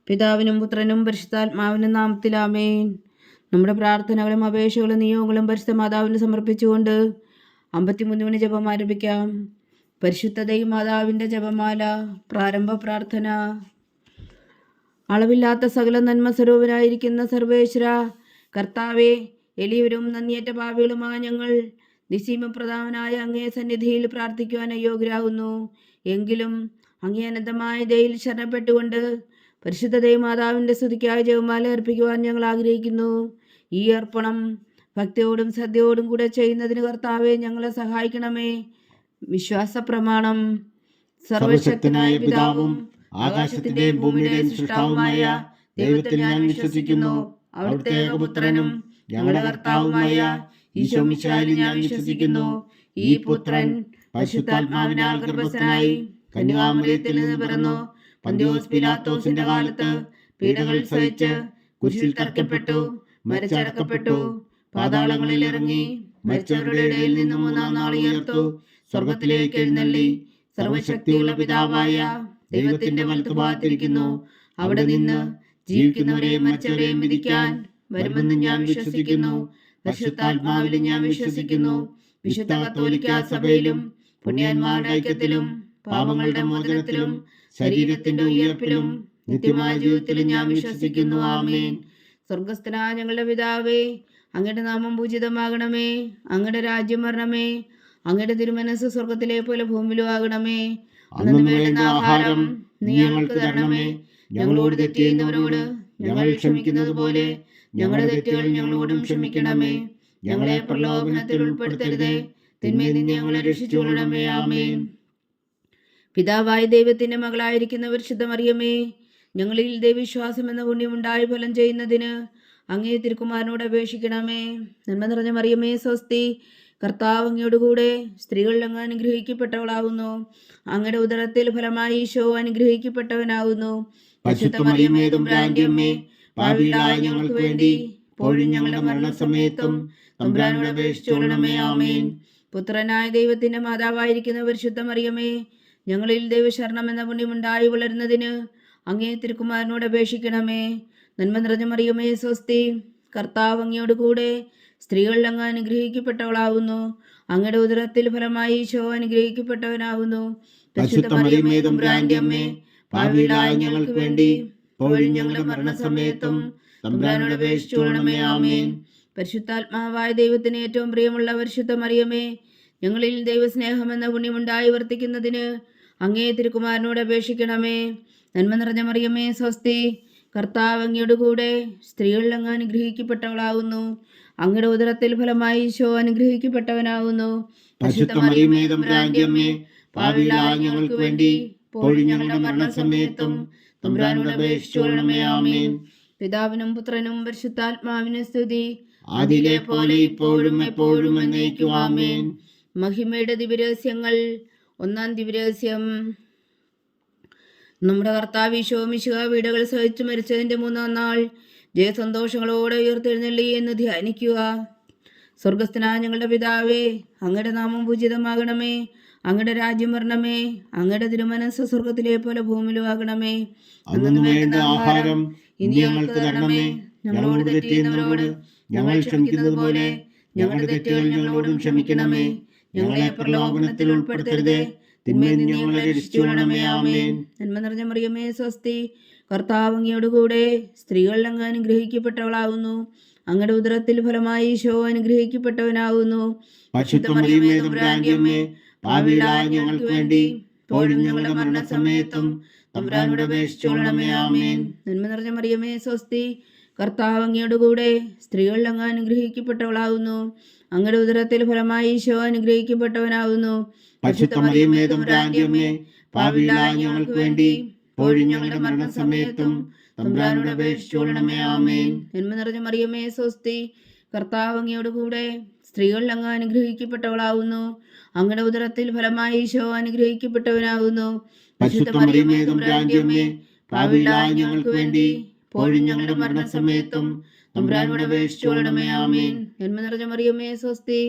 പിതാവിനും പുത്രനും പരിശുദ്ധാത്മാവിനും നാമത്തിൽ ആമേൻ. നമ്മുടെ പ്രാർത്ഥനകളും അപേക്ഷകളും നിയോഗങ്ങളും പരിശുദ്ധ മാതാവിന് സമർപ്പിച്ചുകൊണ്ട് 53 മണി ജപം ആരംഭിക്കാം. പരിശുദ്ധ ദൈവമാതാവിൻ്റെ ജപമാല. പ്രാരംഭ പ്രാർത്ഥന. അളവില്ലാത്ത സകല നന്മ സ്വരൂപനായിരിക്കുന്ന സർവേശ്വര കർത്താവെ, എളിയവരും നന്ദിയേറ്റ പാപികളുമായ ഞങ്ങൾ നിസ്സീമപ്രധാനമായ അങ്ങേ സന്നിധിയിൽ പ്രാർത്ഥിക്കുവാൻ അയോഗ്യരാകുന്നു. എങ്കിലും അങ്ങേ അനന്തമായ ദയയിൽ ശരണപ്പെട്ടുകൊണ്ട് പരിശുദ്ധ ദൈവമാതാവിൻ്റെ സ്തുതിക്കായി ജപമാല അർപ്പിക്കുവാൻ ഞങ്ങൾ ആഗ്രഹിക്കുന്നു. ഈ അർപ്പണം ഭക്തിയോടും ശ്രദ്ധയോടും കൂടെ ചെയ്യുന്നതിന് കർത്താവെ ഞങ്ങളെ സഹായിക്കണമേ. വിശ്വാസ പ്രമാണം. സർവശക്തനായ പിതാവും ആകാശത്തിന്റെയും ഭൂമിയുടെയും സൃഷ്ടാവുമായ ദൈവത്തിൽ ഞാൻ വിശ്വസിക്കുന്നു. അവിടുത്തെ ഏകപുത്രനും ഞങ്ങളുടെ കർത്താവുമായ ഈശോ മിശിഹായിൽ ഞാൻ വിശ്വസിക്കുന്നു. ഈ പുത്രൻ പരിശുദ്ധാത്മാവിനാൽ ഗർഭസ്ഥനായി കന്യകാമറിയത്തിൽ നിന്ന് പിറന്നു, പന്തിയോസ് പിലാത്തോസിന്റെ കാലത്ത് പീഡകൾ സഹിച്ച് കുരിശിൽ തറയ്ക്കപ്പെട്ടു, മരിച്ചടക്കപ്പെട്ടു, പാതാളങ്ങളിൽ ഇറങ്ങി, മരിച്ചവരുടെ ഇടയിൽ നിന്ന് മൂന്നാം നാൾ ഉയർത്തു, സ്വർഗത്തിലേക്ക് എഴുന്നള്ളി, സർവശക്തിയുള്ള പിതാവായ ദൈവത്തിന്റെ വലത്തുഭാഗത്തിരിക്കുന്നു. അവിടെ നിന്ന് ജീവിക്കുന്നവരെയും മരിച്ചവരെയും വിധിക്കാൻ വരുമെന്ന് ഞാൻ വിശ്വസിക്കുന്നു. പരിശുദ്ധാത്മാവിലും ഞാൻ വിശ്വസിക്കുന്നു. വിശുദ്ധ കത്തോലിക്കാ സഭയിലും പുണ്യന്മാരുടെ ഐക്യത്തിലും പാപങ്ങളുടെ മോചനത്തിലും ശരീരത്തിന്റെ ഉയർപ്പിലും നിത്യമായ ജീവിതത്തിലും ഞാൻ വിശ്വസിക്കുന്നു. ആമേൻ. സ്വർഗസ്ഥനായ ഞങ്ങളുടെ പിതാവേ, അങ്ങയുടെ നാമം പൂജിതമാകണമേ. അങ്ങയുടെ രാജ്യം വരണമേ. അങ്ങയുടെ തിരുമനസ് സ്വർഗത്തിലെ പോലെ ഭൂമിയിലും ആകണമേ. അന്നു വേണ്ടുന്ന ആഹാരം നീ ഞങ്ങൾക്ക് തരണമേ. ഞങ്ങളോട് തെറ്റ് ചെയ്യുന്നവരോട് ഞങ്ങൾ ക്ഷമിക്കുന്നത് പോലെ ഞങ്ങളുടെ തെറ്റുകൾ ഞങ്ങളോടും ക്ഷമിക്കണമേ. ഞങ്ങളെ പ്രലോഭനത്തിൽ ഉൾപ്പെടുത്തരുതേ, തിന്മയിൽ നിന്ന് ഞങ്ങളെ രക്ഷിച്ചുകൊള്ളണമേ. ആമേൻ. പിതാവായ ദൈവത്തിന്റെ മകളായിരിക്കുന്ന പരിശുദ്ധ മറിയമേ, ഞങ്ങളിൽ ദൈവവിശ്വാസം എന്ന പുണ്യമുണ്ടായി ഫലം ചെയ്യുന്നതിന് അങ്ങേ തിരുക്കുമാരനോട് അപേക്ഷിക്കണമേ. നന്മ നിറഞ്ഞ മറിയമേ സ്വസ്തി, കർത്താവ് അങ്ങയോടുകൂടെ സ്ത്രീകളിൽ അങ്ങ് അനുഗ്രഹിക്കപ്പെട്ടവളാകുന്നു. അങ്ങയുടെ ഉദരത്തിൽ ഫലമായി ഈശോ അനുഗ്രഹിക്കപ്പെട്ടവനാകുന്നു. പരിശുദ്ധ മറിയമേ തമ്പുരാന്റെ അമ്മേ, പാപികളായ ഞങ്ങൾക്ക് വേണ്ടി ഇപ്പോഴും ഞങ്ങളുടെ മരണസമയത്തും തമ്പുരാനോട് അപേക്ഷിച്ചുകൊള്ളണമേ. ആമേൻ. പുത്രനായ ദൈവത്തിന്റെ മാതാവായിരിക്കുന്ന പരിശുദ്ധ മറിയമേ, ഞങ്ങളിൽ ദൈവശരണം എന്ന പുണ്യമുണ്ടായി വളരുന്നതിന് അങ്ങേ തിരുക്കുമാരനോട് അപേക്ഷിക്കണമേ. നന്മ നിറഞ്ഞ മറിയമേ സ്വസ്തി, കർത്താവ് അങ്ങയോട് കൂടെ സ്ത്രീകളിൽ അങ്ങ് അനുഗ്രഹിക്കപ്പെട്ടവളാകുന്നു. അങ്ങയുടെ ഉദരത്തിൽ ഫലമായി ഈശോ അനുഗ്രഹിക്കപ്പെട്ടവനാകുന്നു. പരിശുദ്ധ മറിയമേ തമ്പുരാന്റെ അമ്മേ, പാപികളായ ഞങ്ങൾക്ക് വേണ്ടി ഇപ്പോഴും ഞങ്ങളുടെ മരണസമയത്തും തമ്പുരാനോട് അപേക്ഷിച്ചുകൊള്ളണമേ. ആമേൻ. പരിശുദ്ധാത്മാവായ ദൈവത്തിന് ഏറ്റവും പ്രിയമുള്ള പരിശുദ്ധ മറിയമേ, ഞങ്ങളിൽ ദൈവസ്നേഹം എന്ന പുണ്യമുണ്ടായി വർത്തിക്കുന്നതിന് അങ്ങേ തിരുക്കുമാരനോട് അപേക്ഷിക്കണമേ. നന്മ നിറഞ്ഞ മറിയമേ സ്വസ്തി, കർത്താവ് അങ്ങയോട് കൂടെ സ്ത്രീകളിൽ അങ്ങ് അനുഗ്രഹിക്കപ്പെട്ടവളാകുന്നു. അങ്ങയുടെ ഉദരത്തിൽ ഫലമായി ഈശോ അനുഗ്രഹിക്കപ്പെട്ടവനാകുന്നു. പരിശുദ്ധ മറിയമേ തമ്പുരാന്റെ അമ്മേ, പാപികളായ ഞങ്ങൾക്ക് വേണ്ടി ഇപ്പോഴും ഞങ്ങളുടെ മരണസമയത്തും തമ്പുരാനോട് അപേക്ഷിച്ചുകൊള്ളണമേ. ആമേൻ. പിതാവിനും പുത്രനും പരിശുദ്ധാത്മാവിനും സ്തുതി, ആദിയിലെ പോലെ ഇപ്പോഴും എപ്പോഴും എന്നേക്കും. ആമേൻ. മഹിമയുടെ ദിവ്യരഹസ്യങ്ങൾ. ഒന്നാം ദിവ്യരഹസ്യം. നമ്മുടെ കർത്താവ് ഈശോ മിശിഹാ പീഡകൾ സഹിച്ചു മരിച്ചതിന്റെ മൂന്നാം നാൾ ജയസന്തോഷങ്ങളോടെ ഉയർത്തെഴുന്നള്ളി എന്ന് ധ്യാനിക്കുക. സ്വർഗസ്ഥനായ ഞങ്ങളുടെ പിതാവേ, അങ്ങയുടെ നാമം പൂജിതമാകണമേ. അങ്ങയുടെ രാജ്യം വരണമേ. അങ്ങയുടെ തിരുമനസ് സ്വർഗത്തിലെ പോലെ ഭൂമിയിലും ആകണമേ. അന്നു വേണ്ട ആഹാരം ഇനി ഞങ്ങൾക്ക് തരണമേ. ഞങ്ങളോട് തെറ്റ് ചെയ്യുന്നവരോട് ഞങ്ങൾ ക്ഷമിക്കുന്നത് പോലെ ഞങ്ങളുടെ തെറ്റുകൾ ഞങ്ങളോടും ക്ഷമിക്കണമേ. ഞങ്ങളെ പ്രലോഭനത്തിൽ ഉൾപ്പെടുത്തരുതേ, തിന്മയിൽ നിന്ന് ഞങ്ങളെ രക്ഷിച്ചുകൊള്ളണമേ. ആമേൻ. നന്മ നിറഞ്ഞ മറിയമേ സ്വസ്തി, കർത്താവ് അങ്ങയോടുകൂടെ സ്ത്രീകളിൽ അങ്ങ് അനുഗ്രഹിക്കപ്പെട്ടവളാകുന്നു. അങ്ങയുടെ ഉദരത്തിൽ ഫലമായി ഈശോ അനുഗ്രഹിക്കപ്പെട്ടവനാകുന്നു. പരിശുദ്ധ മറിയമേ തമ്പുരാന്റെ അമ്മേ, പാപികളായ ഞങ്ങൾക്ക് വേണ്ടി ഇപ്പോഴും ഞങ്ങളുടെ മരണസമയത്തും തമ്പുരാനോട് അപേക്ഷിച്ചുകൊള്ളണമേ. ആമേൻ. നന്മ നിറഞ്ഞ മറിയമേ സ്വസ്തി, കർത്താവ് അങ്ങയോടുകൂടെ സ്ത്രീകളിൽ അങ്ങ് അനുഗ്രഹിക്കപ്പെട്ടവളാകുന്നു. അങ്ങയുടെ ഉദരത്തിൽ ഫലമായി ഈശോ അനുഗ്രഹിക്കപ്പെട്ടവനാകുന്നു. പരിശുദ്ധ മറിയമേ തമ്പുരാന്റെ അമ്മേ, പാപികളായ ഞങ്ങൾക്ക് വേണ്ടി ഇപ്പോഴും ഞങ്ങളുടെ മരണസമയത്തും തമ്പുരാനോട് അപേക്ഷിച്ചുകൊള്ളണമേ. ആമേൻ. നന്മ നിറഞ്ഞ മറിയമേ സ്വസ്തി, കർത്താവ് അങ്ങയോടുകൂടെ സ്ത്രീകളിൽ അങ്ങ് അനുഗ്രഹിക്കപ്പെട്ടവളാകുന്നു. അങ്ങയുടെ ഉദരത്തിൽ ഫലമായി ഈശോ അനുഗ്രഹിക്കപ്പെട്ടവനാകുന്നു. പരിശുദ്ധ മറിയമേ തമ്പുരാന്റെ അമ്മേ, പാപികളായ ഞങ്ങൾക്ക് വേണ്ടി ഇപ്പോഴും ഞങ്ങളുടെ മരണസമയത്തും തമ്പുരാനോട് അപേക്ഷിച്ചുകൊള്ളണമേ. ആമേൻ. നന്മ നിറഞ്ഞ മറിയമേ സ്വസ്തി,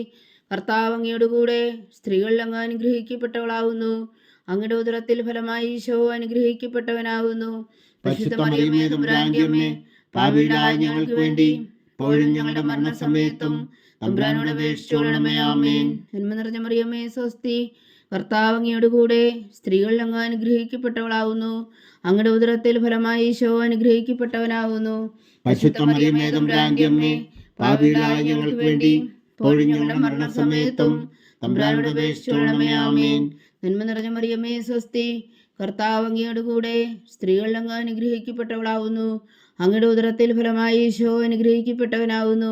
കർത്താവ് അങ്ങയോടുകൂടെ സ്ത്രീകളിൽ അങ്ങ് അനുഗ്രഹിക്കപ്പെട്ടവളാകുന്നു. അങ്ങയുടെ ഉദരത്തിൽ ഫലമായി ഈശോ അനുഗ്രഹിക്കപ്പെട്ടവനാകുന്നു. പരിശുദ്ധ മറിയമേ തമ്പുരാന്റെ അമ്മേ, പാപികളായ ഞങ്ങൾക്ക് വേണ്ടി ഇപ്പോഴും ഞങ്ങളുടെ മരണസമയത്തും തമ്പുരാനോട് അപേക്ഷിച്ചുകൊള്ളണമേ. ആമേൻ. നന്മ നിറഞ്ഞ മറിയമേ സ്വസ്തി, കർത്താവ് അങ്ങയോട് കൂടെ സ്ത്രീകൾ അങ്ങ് അനുഗ്രഹിക്കപ്പെട്ടവളാവുന്നു. അങ്ങയുടെ ഉദരത്തിൽ ഫലമായി ഈശോ അനുഗ്രഹിക്കപ്പെട്ടവനാവുന്നു. പരിശുദ്ധ മറിയമേ തമ്പുരാന്റെ അമ്മേ, പാപികളായ ഞങ്ങൾക്ക് വേണ്ടി ഇപ്പോഴും ഞങ്ങളുടെ മരണസമയത്തും തമ്പുരാനോട് അപേക്ഷിച്ചുകൊള്ളണമേ. ആമേൻ. നന്മ നിറഞ്ഞ മറിയമേ സ്വസ്തി, കർത്താവ് അങ്ങയോട് കൂടെ സ്ത്രീകൾ അങ്ങ് അനുഗ്രഹിക്കപ്പെട്ടവളാവുന്നു. അങ്ങയുടെ ഉദരത്തിൽ ഫലമായി ഈശോ അനുഗ്രഹിക്കപ്പെട്ടവനാവുന്നു.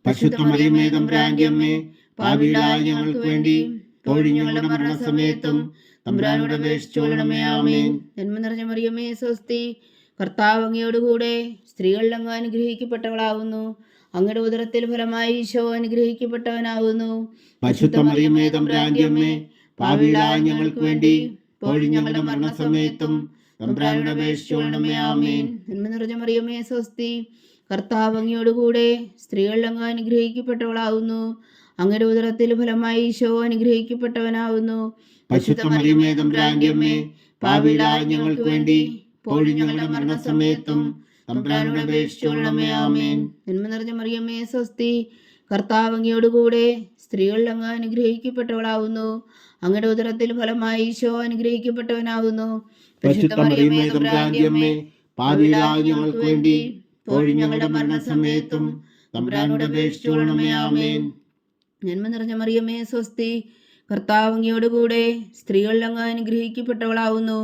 പരിശുദ്ധ മറിയമേ തമ്പുരാന്റെ അമ്മേ, പാപികളായ ഞങ്ങൾക്ക് വേണ്ടി ഇപ്പോഴും ഞങ്ങളുടെ മരണസമയത്തും തമ്പുരാനോട് അപേക്ഷിച്ചുകൊള്ളണമേ. ആമേൻ. നന്മ നിറഞ്ഞ മറിയമേ സ്വസ്തി, കർത്താവ് അങ്ങയോട് കൂടെ സ്ത്രീകൾ അങ്ങ് അനുഗ്രഹിക്കപ്പെട്ടവളാവുന്നു. അങ്ങയുടെ ഉദരത്തിൽ ഫലമായി ഈശോ അനുഗ്രഹിക്കപ്പെട്ടവനാവുന്നു. പരിശുദ്ധ മറിയമേ തമ്പുരാന്റെ അമ്മേ, പാപികളായ ഞങ്ങൾക്ക് വേണ്ടി ഇപ്പോഴും ഞങ്ങളുടെ മരണസമയത്തും തമ്പുരാനോട് അപേക്ഷിച്ചുകൊള്ളണമേ. ആമേൻ. നന്മ നിറഞ്ഞ മറിയമേ സ്വസ്തി, കർത്താവ് അങ്ങയോട് കൂടെ സ്ത്രീകൾ അങ്ങ് അനുഗ്രഹിക്കപ്പെട്ടവളാവുന്നു. അങ്ങയുടെ ഉദരത്തിൽ ഫലമായി ഈശോ അനുഗ്രഹിക്കപ്പെട്ടവനാവുന്നു. പരിശുദ്ധ മറിയമേ തമ്പുരാന്റെ അമ്മേ, പാപികളായ ഞങ്ങൾക്ക് വേണ്ടി ഇപ്പോഴും ഞങ്ങളുടെ മരണസമയത്തും തമ്പുരാനോട് അപേക്ഷിച്ചുകൊള്ളണമേ. ആമേൻ. നന്മ നിറഞ്ഞ മറിയമേ സ്വസ്തി, കർത്താവ് അങ്ങയോട് കൂടെ സ്ത്രീകൾ അങ്ങ് അനുഗ്രഹിക്കപ്പെട്ടവളാവുന്നു. അങ്ങയുടെ ഉദരത്തിൽ ഫലമായി ഈശോ അനുഗ്രഹിക്കപ്പെട്ടവനാവുന്നു. പരിശുദ്ധ മറിയമേ തമ്പുരാന്റെ അമ്മേ, പാപികളായ ഞങ്ങൾക്ക് വേണ്ടി ഇപ്പോഴും ഞങ്ങളുടെ മരണസമയത്തും തമ്പുരാനോട് അപേക്ഷിച്ചുകൊള്ളണമേ. ആമേൻ. നന്മ നിറഞ്ഞ മറിയമേ സ്വസ്തി, കർത്താവ് അങ്ങയോട് കൂടെ സ്ത്രീകൾ അങ്ങ് അനുഗ്രഹിക്കപ്പെട്ടവളാവുന്നു.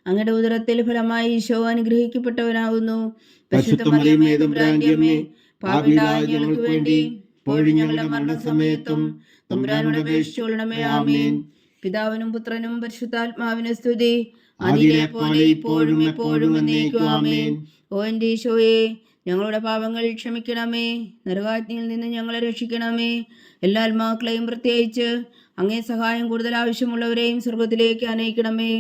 അങ്ങയുടെ ഉദരത്തിൽ ഫലമായി ഈശോ അനുഗ്രഹിക്കപ്പെട്ടവനാവുന്നു. പരിശുദ്ധ മറിയമേ തമ്പുരാന്റെ അമ്മേ, പാപികളായ ഞങ്ങൾക്ക് വേണ്ടി ഇപ്പോഴും ഞങ്ങളുടെ മരണസമയത്തും തമ്പുരാനോട് അപേക്ഷിച്ചുകൊള്ളണമേ. ആമേൻ. പിതാവിനും പുത്രനും പരിശുദ്ധാത്മാവിനും സ്തുതി, ആദിയിലെ പോലെ ഇപ്പോഴും എപ്പോഴും എന്നേക്കും. ആമേൻ. ഓ എൻ്റെ ഈശോയെ, ഞങ്ങളുടെ പാപങ്ങൾ ക്ഷമിക്കണമേ, നരകാഗ്നിയിൽ നിന്ന് ഞങ്ങളെ രക്ഷിക്കണമേ. എല്ലാ ആത്മാക്കളെയും പ്രത്യേകിച്ച് അങ്ങേ സഹായം കൂടുതൽ ആവശ്യമുള്ളവരെയും സ്വർഗത്തിലേക്ക് അനയിക്കണമേ.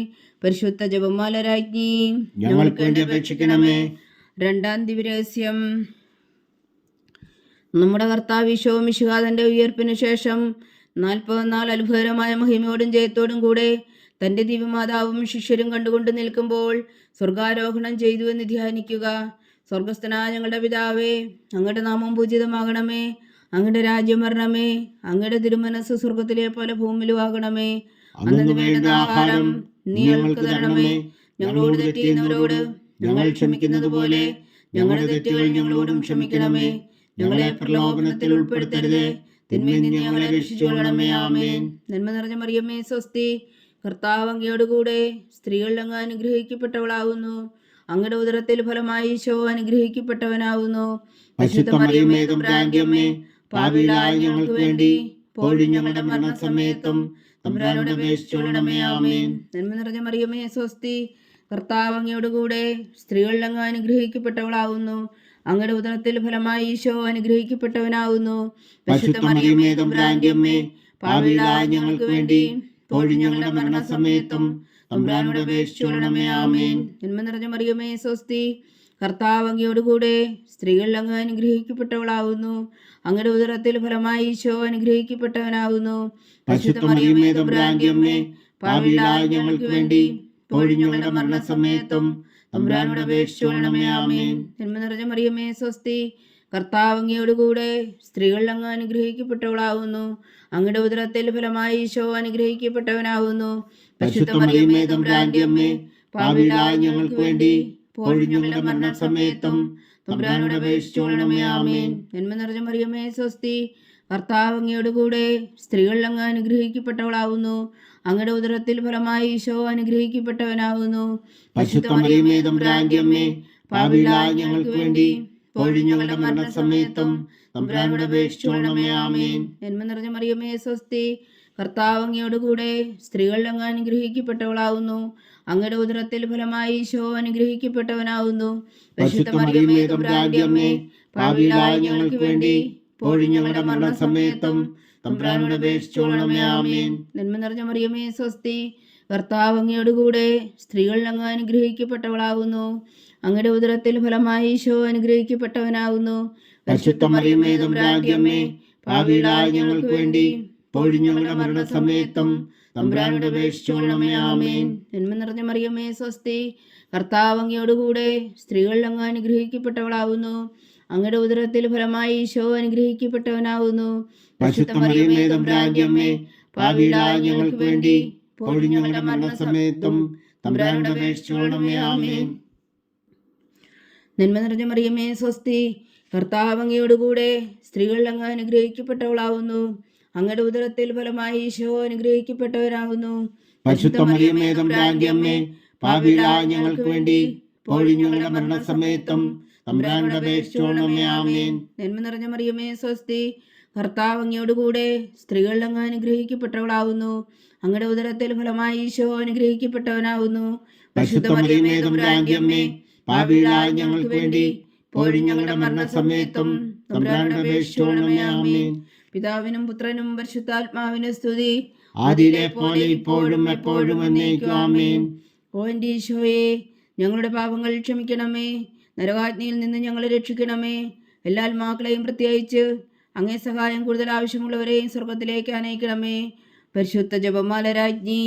പരിശുദ്ധ ജപമാല രാജ്ഞി, ഞങ്ങൾക്ക് വേണ്ടി അപേക്ഷിക്കണമേ. രണ്ടാം ദിവ്യരഹസ്യം. നമ്മുടെ കർത്താവ് ഈശോ മിശിഹാ തൻ്റെ ഉയർപ്പിനു ശേഷം 40 നാൾ അത്ഭുതകരമായ മഹിമയോടും ജയത്തോടും കൂടെ തൻ്റെ ദിവ്യമാതാവും ശിഷ്യരും കണ്ടുകൊണ്ട് നിൽക്കുമ്പോൾ സ്വർഗാരോഹണം ചെയ്തു എന്ന് ധ്യാനിക്കുക. സ്വർഗസ്ഥനായ ഞങ്ങളുടെ പിതാവേ, അങ്ങയുടെ നാമം പൂജിതമാകണമേ. അങ്ങയുടെ രാജ്യം വരണമേ. അങ്ങയുടെ തിരുമനസ് സ്വർഗത്തിലെ പോലെ ഭൂമിയിലും ആകണമേ. അന്നു വേണ്ട ആഹാരം നീ ഞങ്ങൾക്ക് തരണമേ. ഞങ്ങളോട് തെറ്റിയുന്നവരോട് ഞങ്ങൾ ക്ഷമിക്കുന്നത് പോലെ ഞങ്ങളുടെ തെറ്റുകൾ ഞങ്ങളോടും ക്ഷമിക്കണമേ. ഞങ്ങളെ പ്രലോഭനത്തിൽ ഉൾപ്പെടുത്തരുതേ, തിന്മയിൽ നിന്ന് ഞങ്ങളെ രക്ഷിച്ചുകൊള്ളണമേ. ആമേൻ. നന്മ നിറഞ്ഞ മറിയമേ സ്വസ്തി, കർത്താവ് അങ്ങയോട് കൂടെ സ്ത്രീകൾ അങ്ങ് അനുഗ്രഹിക്കപ്പെട്ടവളാവുന്നു. അങ്ങയുടെ ഉദരത്തിൽ ഫലമായി ഈശോ അനുഗ്രഹിക്കപ്പെട്ടവനാവുന്നു. പരിശുദ്ധ മറിയമേ തമ്പുരാന്റെ അമ്മേ, പാപികളായ ഞങ്ങൾക്ക് വേണ്ടി ഇപ്പോഴും ഞങ്ങളുടെ മരണസമയത്തും തമ്പുരാനോട് അപേക്ഷിച്ചുകൊള്ളണമേ. ആമേൻ. നന്മ നിറഞ്ഞ മറിയമേ സ്വസ്തി, കർത്താവ് അങ്ങയോട് കൂടെ സ്ത്രീകൾ അങ്ങ് അനുഗ്രഹിക്കപ്പെട്ടവളാവുന്നു. അങ്ങയുടെ ഉദരത്തിൽ ഫലമായി ഈശോ അനുഗ്രഹിക്കപ്പെട്ടവനാവുന്നു. പരിശുദ്ധ മറിയമേ തമ്പുരാന്റെ അമ്മേ, പാപികളായ ഞങ്ങൾക്ക് വേണ്ടി ഇപ്പോഴും ഞങ്ങളുടെ മരണസമയത്തും തമ്പുരാനോട് അപേക്ഷിച്ചുകൊള്ളണമേ. ആമേൻ. നന്മ നിറഞ്ഞ മറിയമേ സ്വസ്തി, കർത്താവ് അങ്ങയോട് കൂടെ സ്ത്രീകൾ അങ്ങ് അനുഗ്രഹിക്കപ്പെട്ടവളാവുന്നു. അങ്ങയുടെ ഉദരത്തിൽ ഫലമായി ഈശോ അനുഗ്രഹിക്കപ്പെട്ടവനാവുന്നു. പരിശുദ്ധ മറിയമേ തമ്പുരാന്റെ അമ്മേ, പാപികളായ ഞങ്ങൾക്ക് വേണ്ടി ഇപ്പോഴും ഞങ്ങളുടെ മരണസമയത്തും തമ്പുരാനോട് അപേക്ഷിച്ചുകൊള്ളണമേ. ആമേൻ. നന്മ നിറഞ്ഞ മറിയമേ സ്വസ്തി, കർത്താവ് അങ്ങയോട് കൂടെ സ്ത്രീകൾ അങ്ങ് അനുഗ്രഹിക്കപ്പെട്ടവളാവുന്നു. അങ്ങയുടെ ഉദരത്തിൽ ഫലമായി ഈശോ അനുഗ്രഹിക്കപ്പെട്ടവനാവുന്നു. പരിശുദ്ധ മറിയമേ തമ്പുരാന്റെ അമ്മേ, പാപികളായ ഞങ്ങൾക്ക് വേണ്ടി ഇപ്പോഴും ഞങ്ങളുടെ മരണസമയത്തും തമ്പുരാനോട് അപേക്ഷിച്ചുകൊള്ളണമേ. ആമേൻ. നന്മ നിറഞ്ഞ മറിയമേ സ്വസ്തി, കർത്താവ് അങ്ങയോട് കൂടെ സ്ത്രീകൾ അങ്ങ് അനുഗ്രഹിക്കപ്പെട്ടവളാവുന്നു. അങ്ങയുടെ ഉദരത്തിൽ ഫലമായി ഈശോ അനുഗ്രഹിക്കപ്പെട്ടവനാവുന്നു. പരിശുദ്ധ മറിയമേ തമ്പുരാന്റെ അമ്മേ, പാപികളായ ഞങ്ങൾക്ക് വേണ്ടി ഇപ്പോഴും ഞങ്ങളുടെ മരണസമയത്തും തമ്പുരാനോട് അപേക്ഷിച്ചുകൊള്ളണമേ. ആമേൻ. നന്മ നിറഞ്ഞ മറിയമേ സ്വസ്തി, കർത്താവ് അങ്ങയോട് കൂടെ സ്ത്രീകൾ അങ്ങ് അനുഗ്രഹിക്കപ്പെട്ടവളാവുന്നു. അങ്ങയുടെ ഉദരത്തിൽ ഫലമായി ഈശോ അനുഗ്രഹിക്കപ്പെട്ടവനാവുന്നു. പരിശുദ്ധ മറിയമേ തമ്പുരാന്റെ അമ്മേ, പാപികളായ ഞങ്ങൾക്ക് വേണ്ടി ഇപ്പോഴും ഞങ്ങളുടെ മരണസമയത്തും തമ്പുരാനോട് അപേക്ഷിച്ചുകൊള്ളണമേ. ആമേൻ. നന്മ നിറഞ്ഞ മറിയമേ സ്വസ്തി, കർത്താവ് അങ്ങയോട് കൂടെ സ്ത്രീകൾ അങ്ങ് അനുഗ്രഹിക്കപ്പെട്ടവളാവുന്നു. അങ്ങയുടെ ഉദരത്തിൽ ഫലമായി ഈശോ അനുഗ്രഹിക്കപ്പെട്ടവനാവുന്നു. പരിശുദ്ധ മറിയമേ തമ്പുരാന്റെ അമ്മേ, പാപികളായ ഞങ്ങൾക്ക് വേണ്ടി ഇപ്പോഴും ഞങ്ങളുടെ മരണസമയത്തും തമ്പുരാനോട് അപേക്ഷിച്ചുകൊള്ളണമേ. ആമേൻ. നന്മ നിറഞ്ഞ മറിയമേ സ്വസ്തി, കർത്താവ് അങ്ങയോടുകൂടെ സ്ത്രീകളിൽ അങ്ങ് അനുഗ്രഹിക്കപ്പെട്ടവളാവുന്നു. അങ്ങയുടെ ഉദരത്തിൽ ഫലമായി ഈശോ അനുഗ്രഹിക്കപ്പെട്ടവനാവുന്നു. പരിശുദ്ധ മറിയമേ തമ്പുരാന്റെ അമ്മേ, പാപികളായ ഞങ്ങൾക്ക് വേണ്ടി ഇപ്പോഴും ഞങ്ങളുടെ മരണസമയത്തും തമ്പുരാനോട് അപേക്ഷിച്ചുകൊള്ളണമേ. ആമേൻ. നന്മ നിറഞ്ഞ മറിയമേ സ്വസ്തി, കർത്താവ് അങ്ങയോടുകൂടെ സ്ത്രീകളിൽ അങ്ങ് അനുഗ്രഹിക്കപ്പെട്ടവളാവുന്നു. അങ്ങയുടെ ഉദരത്തിൽ ഫലമായി ഈശോ അനുഗ്രഹിക്കപ്പെട്ടവരാകുന്നു. പരിശുദ്ധ മറിയമേ തമ്പുരാന്റെ അമ്മേ, പാപികളായ ഞങ്ങൾക്ക് വേണ്ടി ഇപ്പോഴും ഞങ്ങളുടെ മരണസമയത്തും തമ്പുരാനോട് അപേക്ഷിച്ചുകൊള്ളണമേ. ആമേൻ. നന്മ നിറഞ്ഞ മറിയമേ സ്വസ്തി, കർത്താവ് അങ്ങയോടുകൂടെ സ്ത്രീകളിൽ അങ്ങ് അനുഗ്രഹിക്കപ്പെട്ടവളാവുന്നു. അങ്ങയുടെ ഉദരത്തിൽ ഫലമായി ഈശോ അനുഗ്രഹിക്കപ്പെട്ടവനാകുന്നു. പരിശുദ്ധ മറിയമേ തമ്പുരാന്റെ അമ്മേ, പാപികളായ ഞങ്ങൾക്ക് വേണ്ടി ഇപ്പോഴും ഞങ്ങളുടെ മരണസമയത്തും തമ്പുരാനോട് അപേക്ഷിച്ചുകൊള്ളണമേ. ആമേൻ. പിതാവിനും പുത്രനും പരിശുദ്ധാത്മാവിനും സ്തുതി, ആദിയിലെ പോലെ ഇപ്പോഴും എപ്പോഴും എന്നേക്കും. ആമേൻ. ഓ എൻ്റെ ഈശോയെ, ഞങ്ങളുടെ പാപങ്ങൾ ക്ഷമിക്കണമേ, നരകാഗ്നിയിൽ നിന്ന് ഞങ്ങളെ രക്ഷിക്കണമേ. എല്ലാ ആത്മാക്കളെയും പ്രത്യേകിച്ച് അങ്ങേ സഹായം കൂടുതൽ ആവശ്യമുള്ളവരെയും സ്വർഗത്തിലേക്ക് അനയിക്കണമേ. പരിശുദ്ധ ജപമാല രാജ്ഞി,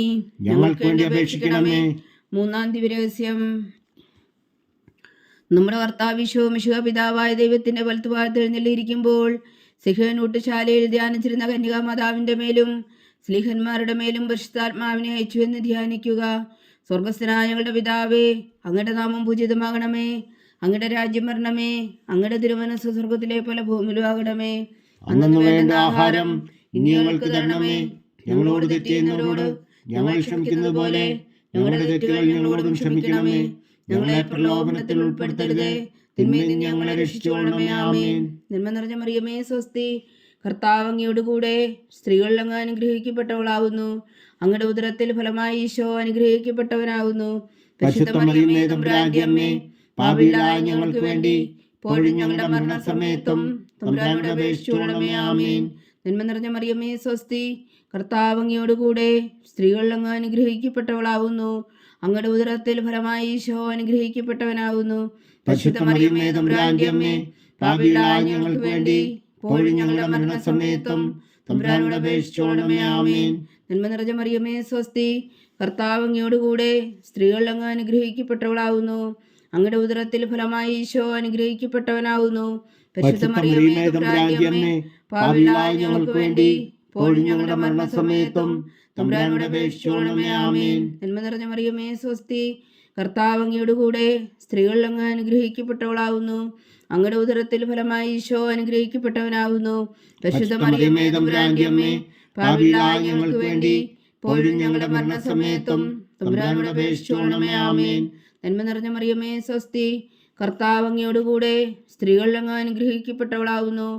ഞങ്ങൾക്ക് വേണ്ടി അപേക്ഷിക്കണമേ. മൂന്നാം ദിവ്യരഹസ്യം. നമ്മുടെ കർത്താവ് ഈശോ മിശിഹ പിതാവായ ദൈവത്തിന്റെ വലത്തുഭാഗത്ത് എഴുന്നള്ളിയിരിക്കുമ്പോൾ സിഹോൻ ഊട്ടുശാലയിൽ ധ്യാനിച്ചിരുന്ന കന്യകാമാതാവിന്റെ മേലും സ്ലീഹന്മാരുടെ മേലും പരിശുദ്ധാത്മാവിനെ അയച്ചു എന്ന് ധ്യാനിക്കുക. സ്വർഗസ്ഥനായ ഞങ്ങളുടെ പിതാവേ, അങ്ങയുടെ നാമം പൂജിതമാകണമേ. അങ്ങയുടെ രാജ്യം വരണമേ. അങ്ങയുടെ തിരുമനസ്സ് സ്വർഗത്തിലെ പോലെ ഭൂമിയിലും ആകണമേ. അന്നു വേണ്ട ആഹാരം ഇനി ഞങ്ങൾക്ക് തരണമേ. ഞങ്ങളോട് തെറ്റ് ചെയ്യുന്നവരോട് ഞങ്ങൾ ക്ഷമിക്കുന്നത് പോലെ ഞങ്ങളുടെ തെറ്റുകൾ ഞങ്ങളോടും ക്ഷമിക്കണമേ. ഞങ്ങളെ പ്രലോഭനത്തിൽ ഉൾപ്പെടുത്തരുതേ, തിന്മയിൽ നിന്ന് ഞങ്ങളെ രക്ഷിച്ചുകൊള്ളണമേ. ആമേൻ. നന്മ നിറഞ്ഞ മറിയമേ സ്വസ്തി, കർത്താവ് അങ്ങയോടുകൂടെ സ്ത്രീകളിൽ അങ്ങ് അനുഗ്രഹിക്കപ്പെട്ടവളാവുന്നു. അങ്ങയുടെ ഉദരത്തിൽ ഫലമായി ഈശോ അനുഗ്രഹിക്കപ്പെട്ടവനാകുന്നു. പരിശുദ്ധ മറിയമേ തമ്പുരാന്റെ അമ്മേ, പാപികളായ ഞങ്ങൾക്ക് വേണ്ടി ഇപ്പോഴും ഞങ്ങളുടെ മരണസമയത്തും തമ്പുരാനോട് അപേക്ഷിച്ചുകൊള്ളണമേ. ആമേൻ. നന്മ നിറഞ്ഞ മറിയമേ സ്വസ്തി, കർത്താവ് അങ്ങയോടുകൂടെ സ്ത്രീകളിൽ അങ്ങ് അനുഗ്രഹിക്കപ്പെട്ടവളാവുന്നു. അങ്ങയുടെ ഉദരത്തിൽ ഫലമായി ഈശോ അനുഗ്രഹിക്കപ്പെട്ടവനാകുന്നു. പരിശുദ്ധ മറിയമേ തമ്പുരാന്റെ അമ്മേ, പാപികളായ ഞങ്ങൾക്ക് വേണ്ടി ഇപ്പോഴും ഞങ്ങളുടെ മരണസമയത്തും തമ്പുരാനോട് അപേക്ഷിച്ചുകൊള്ളണമേ. ആമേൻ. നന്മ നിറഞ്ഞ മറിയമേ സ്വസ്തി, കർത്താവ് അങ്ങയോടുകൂടെ സ്ത്രീകളിൽ അങ്ങ് അനുഗ്രഹിക്കപ്പെട്ടവളാവുന്നു. അങ്ങയുടെ ഉദരത്തിൽ ഫലമായി ഈശോ അനുഗ്രഹിക്കപ്പെട്ടവനാകുന്നു. പരിശുദ്ധ മറിയമേ തമ്പുരാന്റെ അമ്മേ, പാപികളായ ഞങ്ങൾക്ക് വേണ്ടി ഇപ്പോഴും ഞങ്ങളുടെ മരണസമയത്തും തമ്പുരാനോട് അപേക്ഷിച്ചുകൊള്ളണമേ. ആമേൻ. നന്മ നിറഞ്ഞ മറിയമേ സ്വസ്തി, കർത്താവ് അങ്ങയോടുകൂടെ സ്ത്രീകളിൽ അങ്ങ് അനുഗ്രഹിക്കപ്പെട്ടവളാവുന്നു. അങ്ങയുടെ ഉദരത്തിൽ ഫലമായി ഈശോ അനുഗ്രഹിക്കപ്പെട്ടവനാകുന്നു. പരിശുദ്ധ മറിയമേ തമ്പുരാന്റെ അമ്മേ, പാപികളായ ഞങ്ങൾക്ക് വേണ്ടി ഇപ്പോഴും ഞങ്ങളുടെ മരണസമയത്തും തമ്പുരാനോട് അപേക്ഷിച്ചുകൊള്ളണമേ. ആമേൻ. നന്മ നിറഞ്ഞ മറിയമേ സ്വസ്തി, കർത്താവ് അങ്ങയോടുകൂടെ സ്ത്രീകളിൽ അങ്ങ് അനുഗ്രഹിക്കപ്പെട്ടവളാവുന്നു.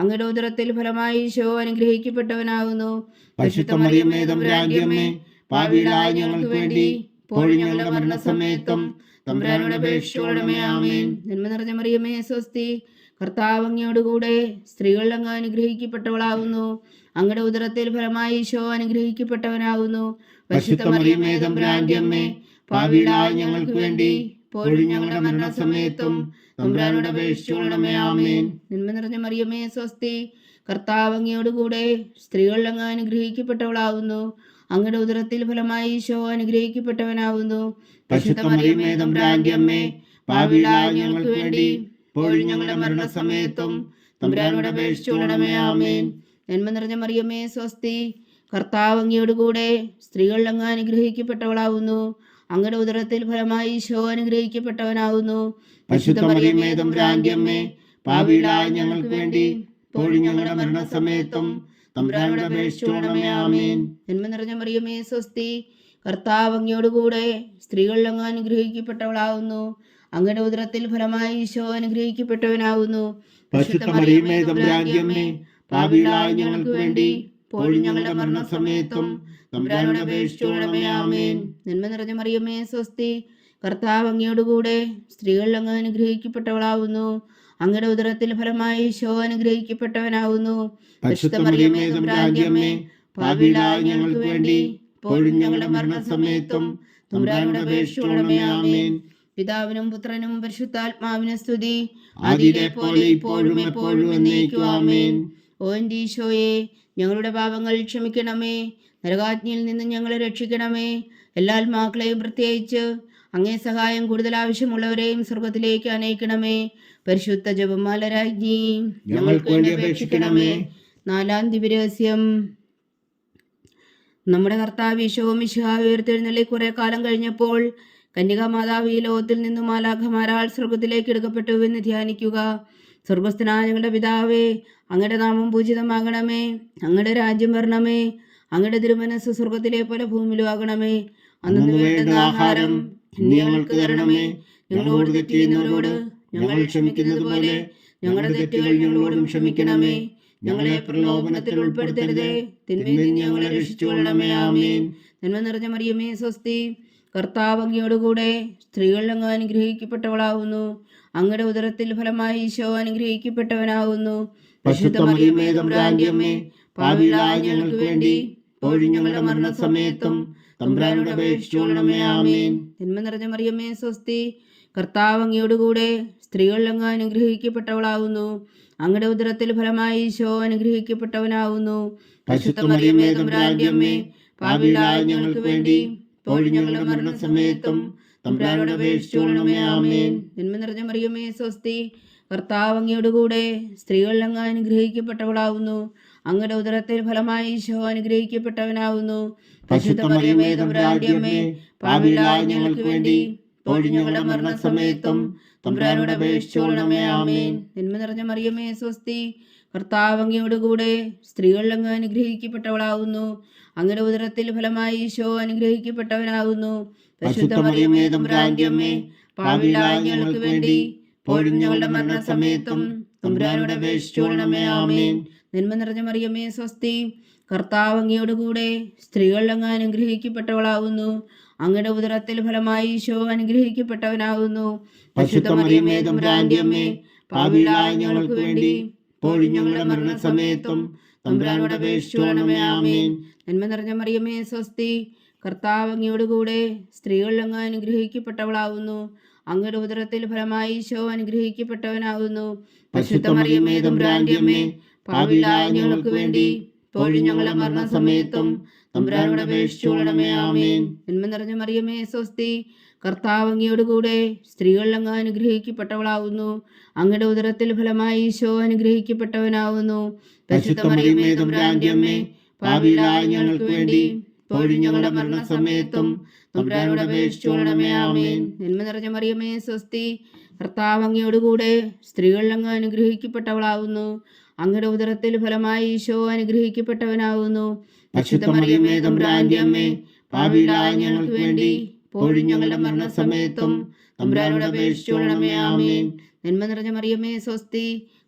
അങ്ങയുടെ ഉദരത്തിൽ ഫലമായി ഈശോ അനുഗ്രഹിക്കപ്പെട്ടവനാകുന്നു. പരിശുദ്ധ മറിയമേ തമ്പുരാന്റെ അമ്മേ, പാപികളായ ഞങ്ങൾക്ക് വേണ്ടി ഇപ്പോഴും ഞങ്ങളുടെ മരണസമയത്തും തമ്പുരാനോട് അപേക്ഷിച്ചുകൊള്ളണമേ. ആമേൻ. നന്മ നിറഞ്ഞ മറിയമേ സ്വസ്തി, കർത്താവ് അങ്ങയോടുകൂടെ സ്ത്രീകളിൽ അങ്ങ് അനുഗ്രഹിക്കപ്പെട്ടവളാവുന്നു. അങ്ങയുടെ ഉദരത്തിൽ ഫലമായി ഈശോ അനുഗ്രഹിക്കപ്പെട്ടവനാകുന്നു. പരിശുദ്ധ മറിയമേ തമ്പുരാന്റെ അമ്മേ, പാപികളായ ഞങ്ങൾക്ക് വേണ്ടി ഇപ്പോഴും ഞങ്ങളുടെ മരണസമയത്തും തമ്പുരാനോട് അപേക്ഷിച്ചുകൊള്ളണമേ. ആമേൻ. നന്മ നിറഞ്ഞ മറിയമേ സ്വസ്തി, കർത്താവ് അങ്ങയോടുകൂടെ സ്ത്രീകളിൽ അങ്ങ് അനുഗ്രഹിക്കപ്പെട്ടവളാവുന്നു. അങ്ങയുടെ ഉദരത്തിൽ ഫലമായി ഈശോ അനുഗ്രഹിക്കപ്പെട്ടവനാവുന്നു. പരിശുദ്ധ മറിയമേ തമ്പുരാന്റെ അമ്മേ, പാപികളായ ഞങ്ങൾക്ക് വേണ്ടി ഇപ്പോഴും ഞങ്ങളുടെ മരണസമയത്തും തമ്പുരാനോട് അപേക്ഷിച്ചുകൊള്ളണമേ. ആമേൻ. നന്മ നിറഞ്ഞ മറിയമേ സ്വസ്തി, കർത്താവ് അങ്ങയോടുകൂടെ സ്ത്രീകളിൽ അങ്ങ് അനുഗ്രഹിക്കപ്പെട്ടവളാവുന്നു. അങ്ങയുടെ ഉദരത്തിൽ ഫലമായി ഈശോ അനുഗ്രഹിക്കപ്പെട്ടവനാവുന്നു. പരിശുദ്ധ മറിയമേ തമ്പുരാന്റെ അമ്മേ, പാപികളായ ഞങ്ങൾക്ക് വേണ്ടി ഇപ്പോഴും ഞങ്ങളുടെ മരണസമയത്തും തമ്പുരാനോട് അപേക്ഷിച്ചുകൊള്ളണമേ. ആമേൻ. നന്മ നിറഞ്ഞ മറിയമേ സ്വസ്തി, കർത്താവ് അങ്ങയോടുകൂടെ സ്ത്രീകളിൽ അങ്ങ് അനുഗ്രഹിക്കപ്പെട്ടവളാവുന്നു. അങ്ങയുടെ ഉദരത്തിൽ ഫലമായി ഈശോ അനുഗ്രഹിക്കപ്പെട്ടവനാകുന്നു. പരിശുദ്ധ മറിയമേ തമ്പുരാന്റെ അമ്മേ, പാപികളായ ഞങ്ങൾക്ക് വേണ്ടി ഇപ്പോഴും ഞങ്ങളുടെ മരണസമയത്തും തമ്പുരാനോട് അപേക്ഷിച്ചുകൊള്ളണമേ. ആമേൻ. നന്മ നിറഞ്ഞ മറിയമേ സ്വസ്തി, കർത്താവ് അങ്ങയോടുകൂടെ സ്ത്രീകളിൽ അങ്ങ് അനുഗ്രഹിക്കപ്പെട്ടവളാവുന്നു. അങ്ങയുടെ ഉദരത്തിൽ ഫലമായി ഈശോ അനുഗ്രഹിക്കപ്പെട്ടവനാകുന്നു. പരിശുദ്ധ മറിയമേ തമ്പുരാന്റെ അമ്മേ, പാപികളായ ഞങ്ങൾക്ക് വേണ്ടി ഇപ്പോഴും ഞങ്ങളുടെ മരണസമയത്തും തമ്പുരാനോട് അപേക്ഷിച്ചുകൊള്ളണമേ. ആമേൻ. പിതാവിനും പുത്രനും പരിശുദ്ധാത്മാവിനും സ്തുതി, ആദിയിലെ പോലെ ഇപ്പോഴും എപ്പോഴും എന്നേക്കും. ആമേൻ. ഓ എൻ്റെ ഈശോയെ, ഞങ്ങളുടെ പാപങ്ങൾ ക്ഷമിക്കണമേ. നരകാജ്ഞയിൽ നിന്ന് ഞങ്ങളെ രക്ഷിക്കണമേ. എല്ലാ ആത്മാക്കളെയും പ്രത്യേകിച്ച് അങ്ങേ സഹായം കൂടുതൽ ആവശ്യമുള്ളവരെയും സ്വർഗത്തിലേക്ക് അനയിക്കണമേ. പരിശുദ്ധ ജപമാല രാജ്ഞി, ഞങ്ങൾക്ക് വേണ്ടി അപേക്ഷിക്കണമേ. 4-ാം ദിവ്യരഹസ്യം. നമ്മുടെ കർത്താവ് ഈശോ മിശിഹാ ഉയർത്തെഴുന്നള്ളി കുറെ കാലം കഴിഞ്ഞപ്പോൾ കന്യകാമാതാവ് ഈ ലോകത്തിൽ നിന്നും മാലാഖമാരാൽ സ്വർഗത്തിലേക്ക് എടുക്കപ്പെട്ടു എന്ന് ധ്യാനിക്കുക. സ്വർഗസ്ഥനായ ഞങ്ങളുടെ പിതാവേ, അങ്ങയുടെ നാമം പൂജിതമാകണമേ. അങ്ങയുടെ രാജ്യം വരണമേ. അങ്ങയുടെ തിരുമനസ് സ്വർഗത്തിലെ പോലെ ഭൂമിയിലും ആകണമേ. അന്നു വേണ്ടുന്ന ആഹാരം ഇന്ന് ഞങ്ങൾക്ക് തരണമേ. ഞങ്ങളോട് തെറ്റ് ചെയ്യുന്നവരോട് ഞങ്ങൾ ക്ഷമിക്കുന്നത് പോലെ ഞങ്ങളുടെ തെറ്റുകൾ ഞങ്ങളോടും ക്ഷമിക്കണമേ. ഞങ്ങളെ പ്രലോഭനത്തിൽ ഉൾപ്പെടുത്തരുതേ, തിന്മയിൽ നിന്ന് ഞങ്ങളെ രക്ഷിച്ചുകൊള്ളണമേ. ആമേൻ. നന്മ നിറഞ്ഞ മറിയമേ, സ്വസ്തി. കർത്താവ് അങ്ങയോടുകൂടെ സ്ത്രീകൾ അങ്ങ് അനുഗ്രഹിക്കപ്പെട്ടവളാവുന്നു. അങ്ങയുടെ ഉദരത്തിൽ ഫലമായി ഈശോ അനുഗ്രഹിക്കപ്പെട്ടവനാവുന്നു. പരിശുദ്ധ മറിയമേ, തമ്പുരാന്റെ അമ്മേ, പാപികളായ ഞങ്ങൾക്ക് വേണ്ടി ഇപ്പോഴും ഞങ്ങളുടെ മരണസമയത്തും തമ്പുരാനോട് അപേക്ഷിച്ചുകൊള്ളണമേ. ആമേൻ. നന്മ നിറഞ്ഞ മറിയമേ, സ്വസ്തി. കർത്താവ് അങ്ങയോടുകൂടെ സ്ത്രീകൾ അങ്ങ് അനുഗ്രഹിക്കപ്പെട്ടവളാവുന്നു. അങ്ങയുടെ ഉദരത്തിൽ ഫലമായി ഈശോ അനുഗ്രഹിക്കപ്പെട്ടവനാവുന്നു. പരിശുദ്ധ മറിയമേ, തമ്പുരാന്റെ അമ്മേ, പാപികളായ ഞങ്ങൾക്ക് വേണ്ടി ഇപ്പോഴും ഞങ്ങളുടെ മരണസമയത്തും തമ്പുരാനോട് അപേക്ഷിച്ചുകൊള്ളണമേ. ആമേൻ. നന്മ നിറഞ്ഞ മറിയമേ, സ്വസ്തി. കർത്താവ് അങ്ങയോടുകൂടെ സ്ത്രീകൾ അങ്ങ് അനുഗ്രഹിക്കപ്പെട്ടവളാവുന്നു. അങ്ങയുടെ ഉദരത്തിൽ ഫലമായി ഈശോ അനുഗ്രഹിക്കപ്പെട്ടവനാവുന്നു. പരിശുദ്ധ മറിയമേ, തമ്പുരാന്റെ അമ്മേ, പാപികളായ ഞങ്ങൾക്ക് വേണ്ടി ഇപ്പോഴും ഞങ്ങളുടെ മരണസമയത്തും തമ്പുരാനോട് അപേക്ഷിച്ചുകൊള്ളണമേ. ആമേൻ. നന്മ നിറഞ്ഞ മറിയമേ, സ്വസ്തി. കർത്താവ് അങ്ങയോടുകൂടെ സ്ത്രീകൾ അങ്ങ് അനുഗ്രഹിക്കപ്പെട്ടവളാവുന്നു. അങ്ങയുടെ ഉദരത്തിൽ ഫലമായി ഈശോ അനുഗ്രഹിക്കപ്പെട്ടവനാകുന്നു. പരിശുദ്ധ മറിയമേ, തമ്പുരാന്റെ അമ്മേ, പാപികളായ ഞങ്ങൾക്ക് വേണ്ടി ഇപ്പോഴും ഞങ്ങളുടെ മരണസമയത്തും തമ്പുരാനോട് അപേക്ഷിച്ചുകൊള്ളണമേ. ആമേൻ. നന്മ നിറഞ്ഞ മറിയമേ, സ്വസ്തി. കർത്താവ് അങ്ങയോടുകൂടെ സ്ത്രീകൾ അങ്ങ് അനുഗ്രഹിക്കപ്പെട്ടവളാകുന്നു. അങ്ങയുടെ ഉദരത്തിൽ ഫലമായി ഈശോ അനുഗ്രഹിക്കപ്പെട്ടവനാകുന്നു. പരിശുദ്ധ മറിയമേ, തമ്പുരാന്റെ അമ്മേ, പാപികളായ ഞങ്ങൾക്ക് വേണ്ടി ഇപ്പോഴും ഞങ്ങളുടെ മരണസമയത്തും തമ്പുരാനോട് അപേക്ഷിച്ചുകൊള്ളണമേ. ആമേൻ. നന്മ നിറഞ്ഞ മറിയമേ, സ്വസ്തി. കർത്താവ് അങ്ങയോടുകൂടെ സ്ത്രീകൾ അങ്ങ് അനുഗ്രഹിക്കപ്പെട്ടവളാകുന്നു. അങ്ങയുടെ ഉദരത്തിൽ ഫലമായി ഈശോ അനുഗ്രഹിക്കപ്പെട്ടവനാകുന്നു. പരിശുദ്ധ മറിയമേ, തമ്പുരാന്റെ അമ്മേ, പാപികളായ ഞങ്ങൾക്ക് വേണ്ടി ഇപ്പോഴും ഞങ്ങളുടെ മരണസമയത്തും തമ്പുരാനോട് അപേക്ഷിച്ചുകൊള്ളണമേ. ആമേൻ. നന്മ നിറഞ്ഞ മറിയമേ, സ്വസ്തി. കർത്താവ് അങ്ങയോടുകൂടെ സ്ത്രീകൾ അങ്ങ് അനുഗ്രഹിക്കപ്പെട്ടവളാകുന്നു. അങ്ങയുടെ ഉദരത്തിൽ ഫലമായി ഈശോ അനുഗ്രഹിക്കപ്പെട്ടവനാകുന്നു. പരിശുദ്ധ മറിയമേ, തമ്പുരാന്റെ അമ്മേ, പാപികളായ ഞങ്ങൾക്ക് വേണ്ടി ഇപ്പോഴും ഞങ്ങളുടെ മരണസമയത്തും തമ്പുരാനോട് അപേക്ഷിച്ചുകൊള്ളണമേ. ആമേൻ. നന്മ നിറഞ്ഞ മറിയമേ, സ്വസ്തി. കർത്താവ് അങ്ങയോടുകൂടെ സ്ത്രീകൾ അങ്ങ് അനുഗ്രഹിക്കപ്പെട്ടവളാകുന്നു. അങ്ങയുടെ ഉദരത്തിൽ ഫലമായി ഈശോ അനുഗ്രഹിക്കപ്പെട്ടവനാകുന്നു. പരിശുദ്ധ മറിയമേ, തമ്പുരാന്റെ അമ്മേ, പാപികളായ ഞങ്ങൾക്ക് വേണ്ടി ഇപ്പോഴും ഞങ്ങളുടെ മരണസമയത്തും തമ്പുരാനോട് അപേക്ഷിച്ചുകൊള്ളണമേ. ആമേൻ. നന്മ നിറഞ്ഞ മറിയമേ, സ്വസ്തി.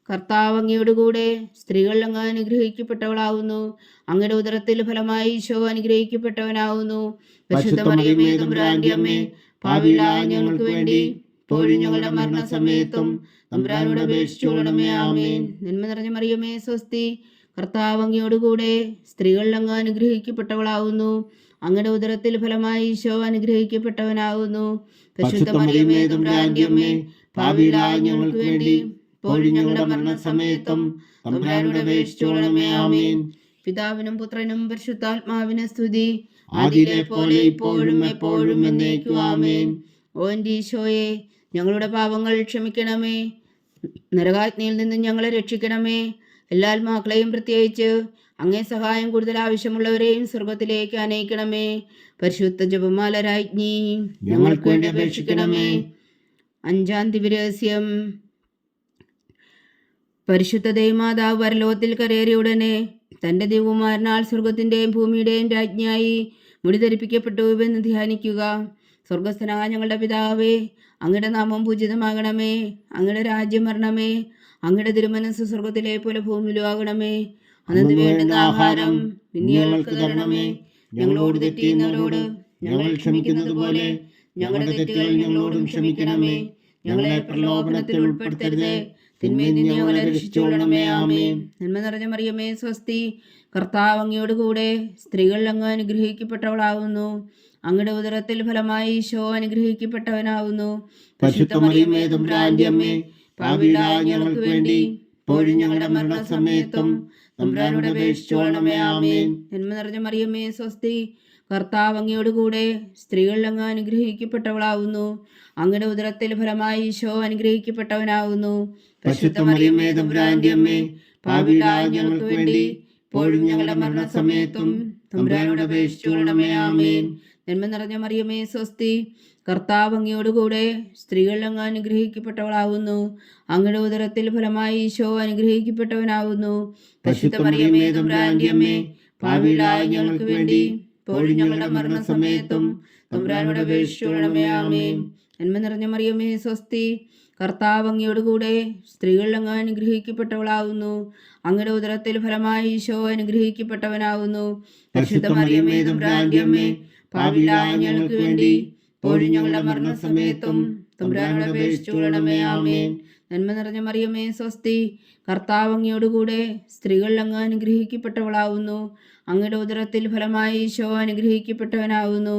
കർത്താവ് അങ്ങയോടുകൂടെ സ്ത്രീകൾ അങ്ങ് അനുഗ്രഹിക്കപ്പെട്ടവളാകുന്നു. അങ്ങയുടെ ഉദരത്തിൽ ഫലമായി ഈശോ അനുഗ്രഹിക്കപ്പെട്ടവനാകുന്നു. പരിശുദ്ധ മറിയമേ, തമ്പുരാന്റെ അമ്മേ, പാപികളായ ഞങ്ങൾക്ക് വേണ്ടി ഇപ്പോഴും ഞങ്ങളുടെ മരണസമയത്തും തമ്പുരാനോട് അപേക്ഷിച്ചുകൊള്ളണമേ. ആമേൻ. നന്മ നിറഞ്ഞ മറിയമേ, സ്വസ്തി. കർത്താവ് അങ്ങയോടുകൂടെ സ്ത്രീകൾ അങ്ങ് അനുഗ്രഹിക്കപ്പെട്ടവളാകുന്നു. അങ്ങയുടെ ഉദരത്തിൽ ഫലമായി ഈശോ അനുഗ്രഹിക്കപ്പെട്ടവനാകുന്നു. പരിശുദ്ധ മറിയമേ, തമ്പുരാന്റെ അമ്മേ, പാപികളായ ഞങ്ങൾക്ക് വേണ്ടി ഇപ്പോഴും ഞങ്ങളുടെ മരണസമയത്തും തമ്പുരാനോട് അപേക്ഷിച്ചുകൊള്ളണമേ. ആമേൻ. പിതാവിനും പുത്രനും പരിശുദ്ധാത്മാവിനും സ്തുതി. ആദിയിലെ പോലെ ഇപ്പോഴും എപ്പോഴും എന്നേക്കും. ആമേൻ. ഓ എൻ്റെ ഈശോയെ, ഞങ്ങളുടെ പാപങ്ങൾ ക്ഷമിക്കണമേ. നരകാഗ്നിയിൽ നിന്ന് ഞങ്ങളെ രക്ഷിക്കണമേ. എല്ലാ ആത്മാക്കളെയും പ്രത്യേകിച്ച് അങ്ങേ സഹായം കൂടുതൽ ആവശ്യമുള്ളവരെയും സ്വർഗത്തിലേക്ക് അനയിക്കണമേ. പരിശുദ്ധ ജപമാല രാജ്ഞി, ഞങ്ങൾക്ക് വേണ്ടി അപേക്ഷിക്കണമേ. 5-ാം ദിവ്യരഹസ്യം. പരിശുദ്ധ ദൈവമാതാവ് പരലോകത്തിൽ കരേറിയ ഉടനെ തൻ്റെ ദിവകുമാരനാൽ സ്വർഗത്തിൻ്റെയും ഭൂമിയുടെയും രാജ്ഞിയായി മുടിധരിപ്പിക്കപ്പെട്ടു എന്ന് ധ്യാനിക്കുക. സ്വർഗസ്ഥനായ ഞങ്ങളുടെ പിതാവേ, അങ്ങയുടെ നാമം പൂജിതമാകണമേ. അങ്ങയുടെ രാജ്യം വരണമേ. അങ്ങയുടെ തിരുമനസ് സ്വർഗത്തിലെ പോലെ ഭൂമിയിലും ആകണമേ. അന്നു വേണ്ടുന്ന ആഹാരം ഇന്ന് ഞങ്ങൾക്ക് തരണമേ. ഞങ്ങളോട് തെറ്റ് ചെയ്യുന്നവരോട് ഞങ്ങൾ ക്ഷമിക്കുന്നത് പോലെ ഞങ്ങളുടെ തെറ്റുകൾ ഞങ്ങളോടും ക്ഷമിക്കണമേ. ഞങ്ങളെ പ്രലോഭനത്തിൽ ഉൾപ്പെടുത്തരുതേ, തിന്മയിൽ നിന്ന് ഞങ്ങളെ രക്ഷിച്ചുകൊള്ളണമേ. ആമേൻ. നന്മ നിറഞ്ഞ മറിയമേ, സ്വസ്തി. കർത്താവ് അങ്ങയോടുകൂടെ സ്ത്രീകൾ അങ്ങ് അനുഗ്രഹിക്കപ്പെട്ടവളാകുന്നു. അങ്ങയുടെ ഉദരത്തിൽ ഫലമായി ഈശോ അനുഗ്രഹിക്കപ്പെട്ടവനാകുന്നു. പരിശുദ്ധ മറിയമേ, തമ്പുരാന്റെ അമ്മേ, പാപികളായ ഞങ്ങൾക്ക് വേണ്ടി ഇപ്പോഴും ഞങ്ങളുടെ മരണസമയത്തും തമ്പുരാനോട് അപേക്ഷിച്ചുകൊള്ളണമേ. ആമേൻ. നന്മ നിറഞ്ഞ മറിയമേ സ്വസ്തി, കർത്താവ് അങ്ങയോട് കൂടെ സ്ത്രീകളിൽ അങ്ങ് അനുഗ്രഹിക്കപ്പെട്ടവളാവുന്നു. അങ്ങയുടെ ഉദരത്തിൽ ഫലമായി ഈശോ അനുഗ്രഹിക്കപ്പെട്ടവനാവുന്നു. പരിശുദ്ധ മറിയമേ തമ്പുരാന്റെ അമ്മേ, പാപികളായ ഞങ്ങൾക്ക് വേണ്ടി ഇപ്പോഴും ഞങ്ങളുടെ മരണസമയത്തും തമ്പുരാനോട് അപേക്ഷിച്ചുകൊള്ളണമേ. ആമേൻ. നന്മ നിറഞ്ഞ മറിയമേ സ്വസ്തി, കർത്താവ് അങ്ങയോട് കൂടെ സ്ത്രീകളിൽ അങ്ങ് അനുഗ്രഹിക്കപ്പെട്ടവളാവുന്നു. അങ്ങയുടെ ഉദരത്തിൽ ഫലമായി ഈശോ അനുഗ്രഹിക്കപ്പെട്ടവനാവുന്നു. പരിശുദ്ധ മറിയമേ തമ്പുരാന്റെ അമ്മേ, പാപികളായ ഞങ്ങൾക്ക് വേണ്ടി ഇപ്പോഴും ഞങ്ങളുടെ മരണസമയത്തും തമ്പുരാനോട് അപേക്ഷിച്ചുകൊള്ളണമേ. ആമേൻ. നന്മ നിറഞ്ഞ മറിയമേ സ്വസ്തി, കർത്താവ് അങ്ങയോട് കൂടെ സ്ത്രീകളിൽ അങ്ങ് അനുഗ്രഹിക്കപ്പെട്ടവളാവുന്നു. അങ്ങയുടെ ഉദരത്തിൽ ഫലമായി ഈശോ അനുഗ്രഹിക്കപ്പെട്ടവനാവുന്നു. പരിശുദ്ധ മറിയമേ തമ്പുരാന്റെ അമ്മേ, പാപികളായ ഞങ്ങൾക്ക് വേണ്ടി ഇപ്പോഴും ഞങ്ങളുടെ മരണസമയത്തും തമ്പുരാനോട് അപേക്ഷിച്ചുകൊള്ളണമേ. ആമേൻ. നന്മ നിറഞ്ഞ മറിയമേ സ്വസ്തി, കർത്താവ് അങ്ങയോട് കൂടെ സ്ത്രീകളിൽ അങ്ങ് അനുഗ്രഹിക്കപ്പെട്ടവളാവുന്നു. അങ്ങയുടെ ഉദരത്തിൽ ഫലമായി ഈശോ അനുഗ്രഹിക്കപ്പെട്ടവനാവുന്നു.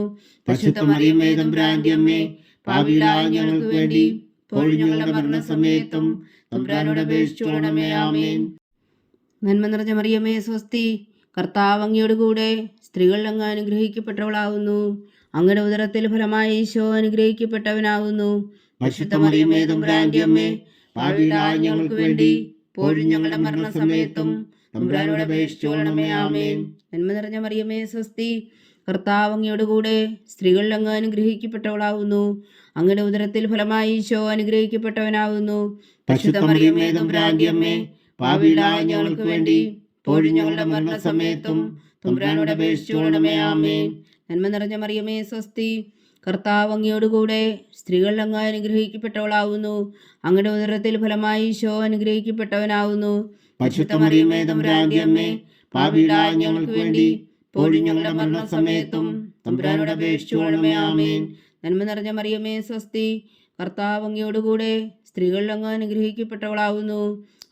പരിശുദ്ധ മറിയമേ തമ്പുരാന്റെ അമ്മേ, പാപികളായ ഞങ്ങൾക്ക് വേണ്ടി ഇപ്പോഴും ഞങ്ങളുടെ മരണസമയത്തും തമ്പുരാനോട് അപേക്ഷിച്ചുകൊള്ളണമേ. ആമേൻ. നന്മ നിറഞ്ഞ മറിയമേ സ്വസ്തി, കർത്താവ് അങ്ങയോട് കൂടെ സ്ത്രീകളിൽ അങ്ങ് അനുഗ്രഹിക്കപ്പെട്ടവളാവുന്നു. അങ്ങയുടെ ഉദരത്തിൽ ഫലമായി ഈശോ അനുഗ്രഹിക്കപ്പെട്ടവനാവുന്നു. പരിശുദ്ധ മറിയമേ തമ്പുരാന്റെ അമ്മേ, പാപികളായ ഞങ്ങൾക്ക് വേണ്ടി ഇപ്പോഴും ഞങ്ങളുടെ മരണസമയത്തും തമ്പുരാനോട് അപേക്ഷിച്ചുകൊള്ളണമേ. ആമേൻ. നന്മ നിറഞ്ഞ മറിയമേ സ്വസ്തി, കർത്താവ് അങ്ങയോട് കൂടെ സ്ത്രീകളിൽ അങ്ങ് അനുഗ്രഹിക്കപ്പെട്ടവളാവുന്നു. അങ്ങയുടെ ഉദരത്തിൽ ഫലമായി ഈശോ അനുഗ്രഹിക്കപ്പെട്ടവനാവുന്നു. പരിശുദ്ധ മറിയമേ തമ്പുരാന്റെ അമ്മേ, പാപികളായ ഞങ്ങൾക്ക് വേണ്ടി ഇപ്പോഴും ഞങ്ങളുടെ മരണസമയത്തും തമ്പുരാനോട് അപേക്ഷിച്ചുകൊള്ളണമേ. ആമേൻ. നന്മ നിറഞ്ഞ മറിയമേ സ്വസ്തി, കർത്താവ് അങ്ങയോട് കൂടെ സ്ത്രീകളിൽ അങ്ങ് അനുഗ്രഹിക്കപ്പെട്ടവളാവുന്നു. അങ്ങയുടെ ഉദരത്തിൽ ഫലമായി ഈശോ അനുഗ്രഹിക്കപ്പെട്ടവനാവുന്നു. പരിശുദ്ധ മറിയമേ തമ്പുരാന്റെ അമ്മേ, പാപികളായ ഞങ്ങൾക്ക് വേണ്ടി ഇപ്പോഴും ഞങ്ങളുടെ മരണസമയത്തും തമ്പുരാനോട് അപേക്ഷിച്ചുകൊള്ളണമേ. ആമേൻ. നന്മ നിറഞ്ഞ മറിയമേ സ്വസ്തി, കർത്താവ് അങ്ങയോട് കൂടെ സ്ത്രീകളിൽ അങ്ങ് അനുഗ്രഹിക്കപ്പെട്ടവളാവുന്നു.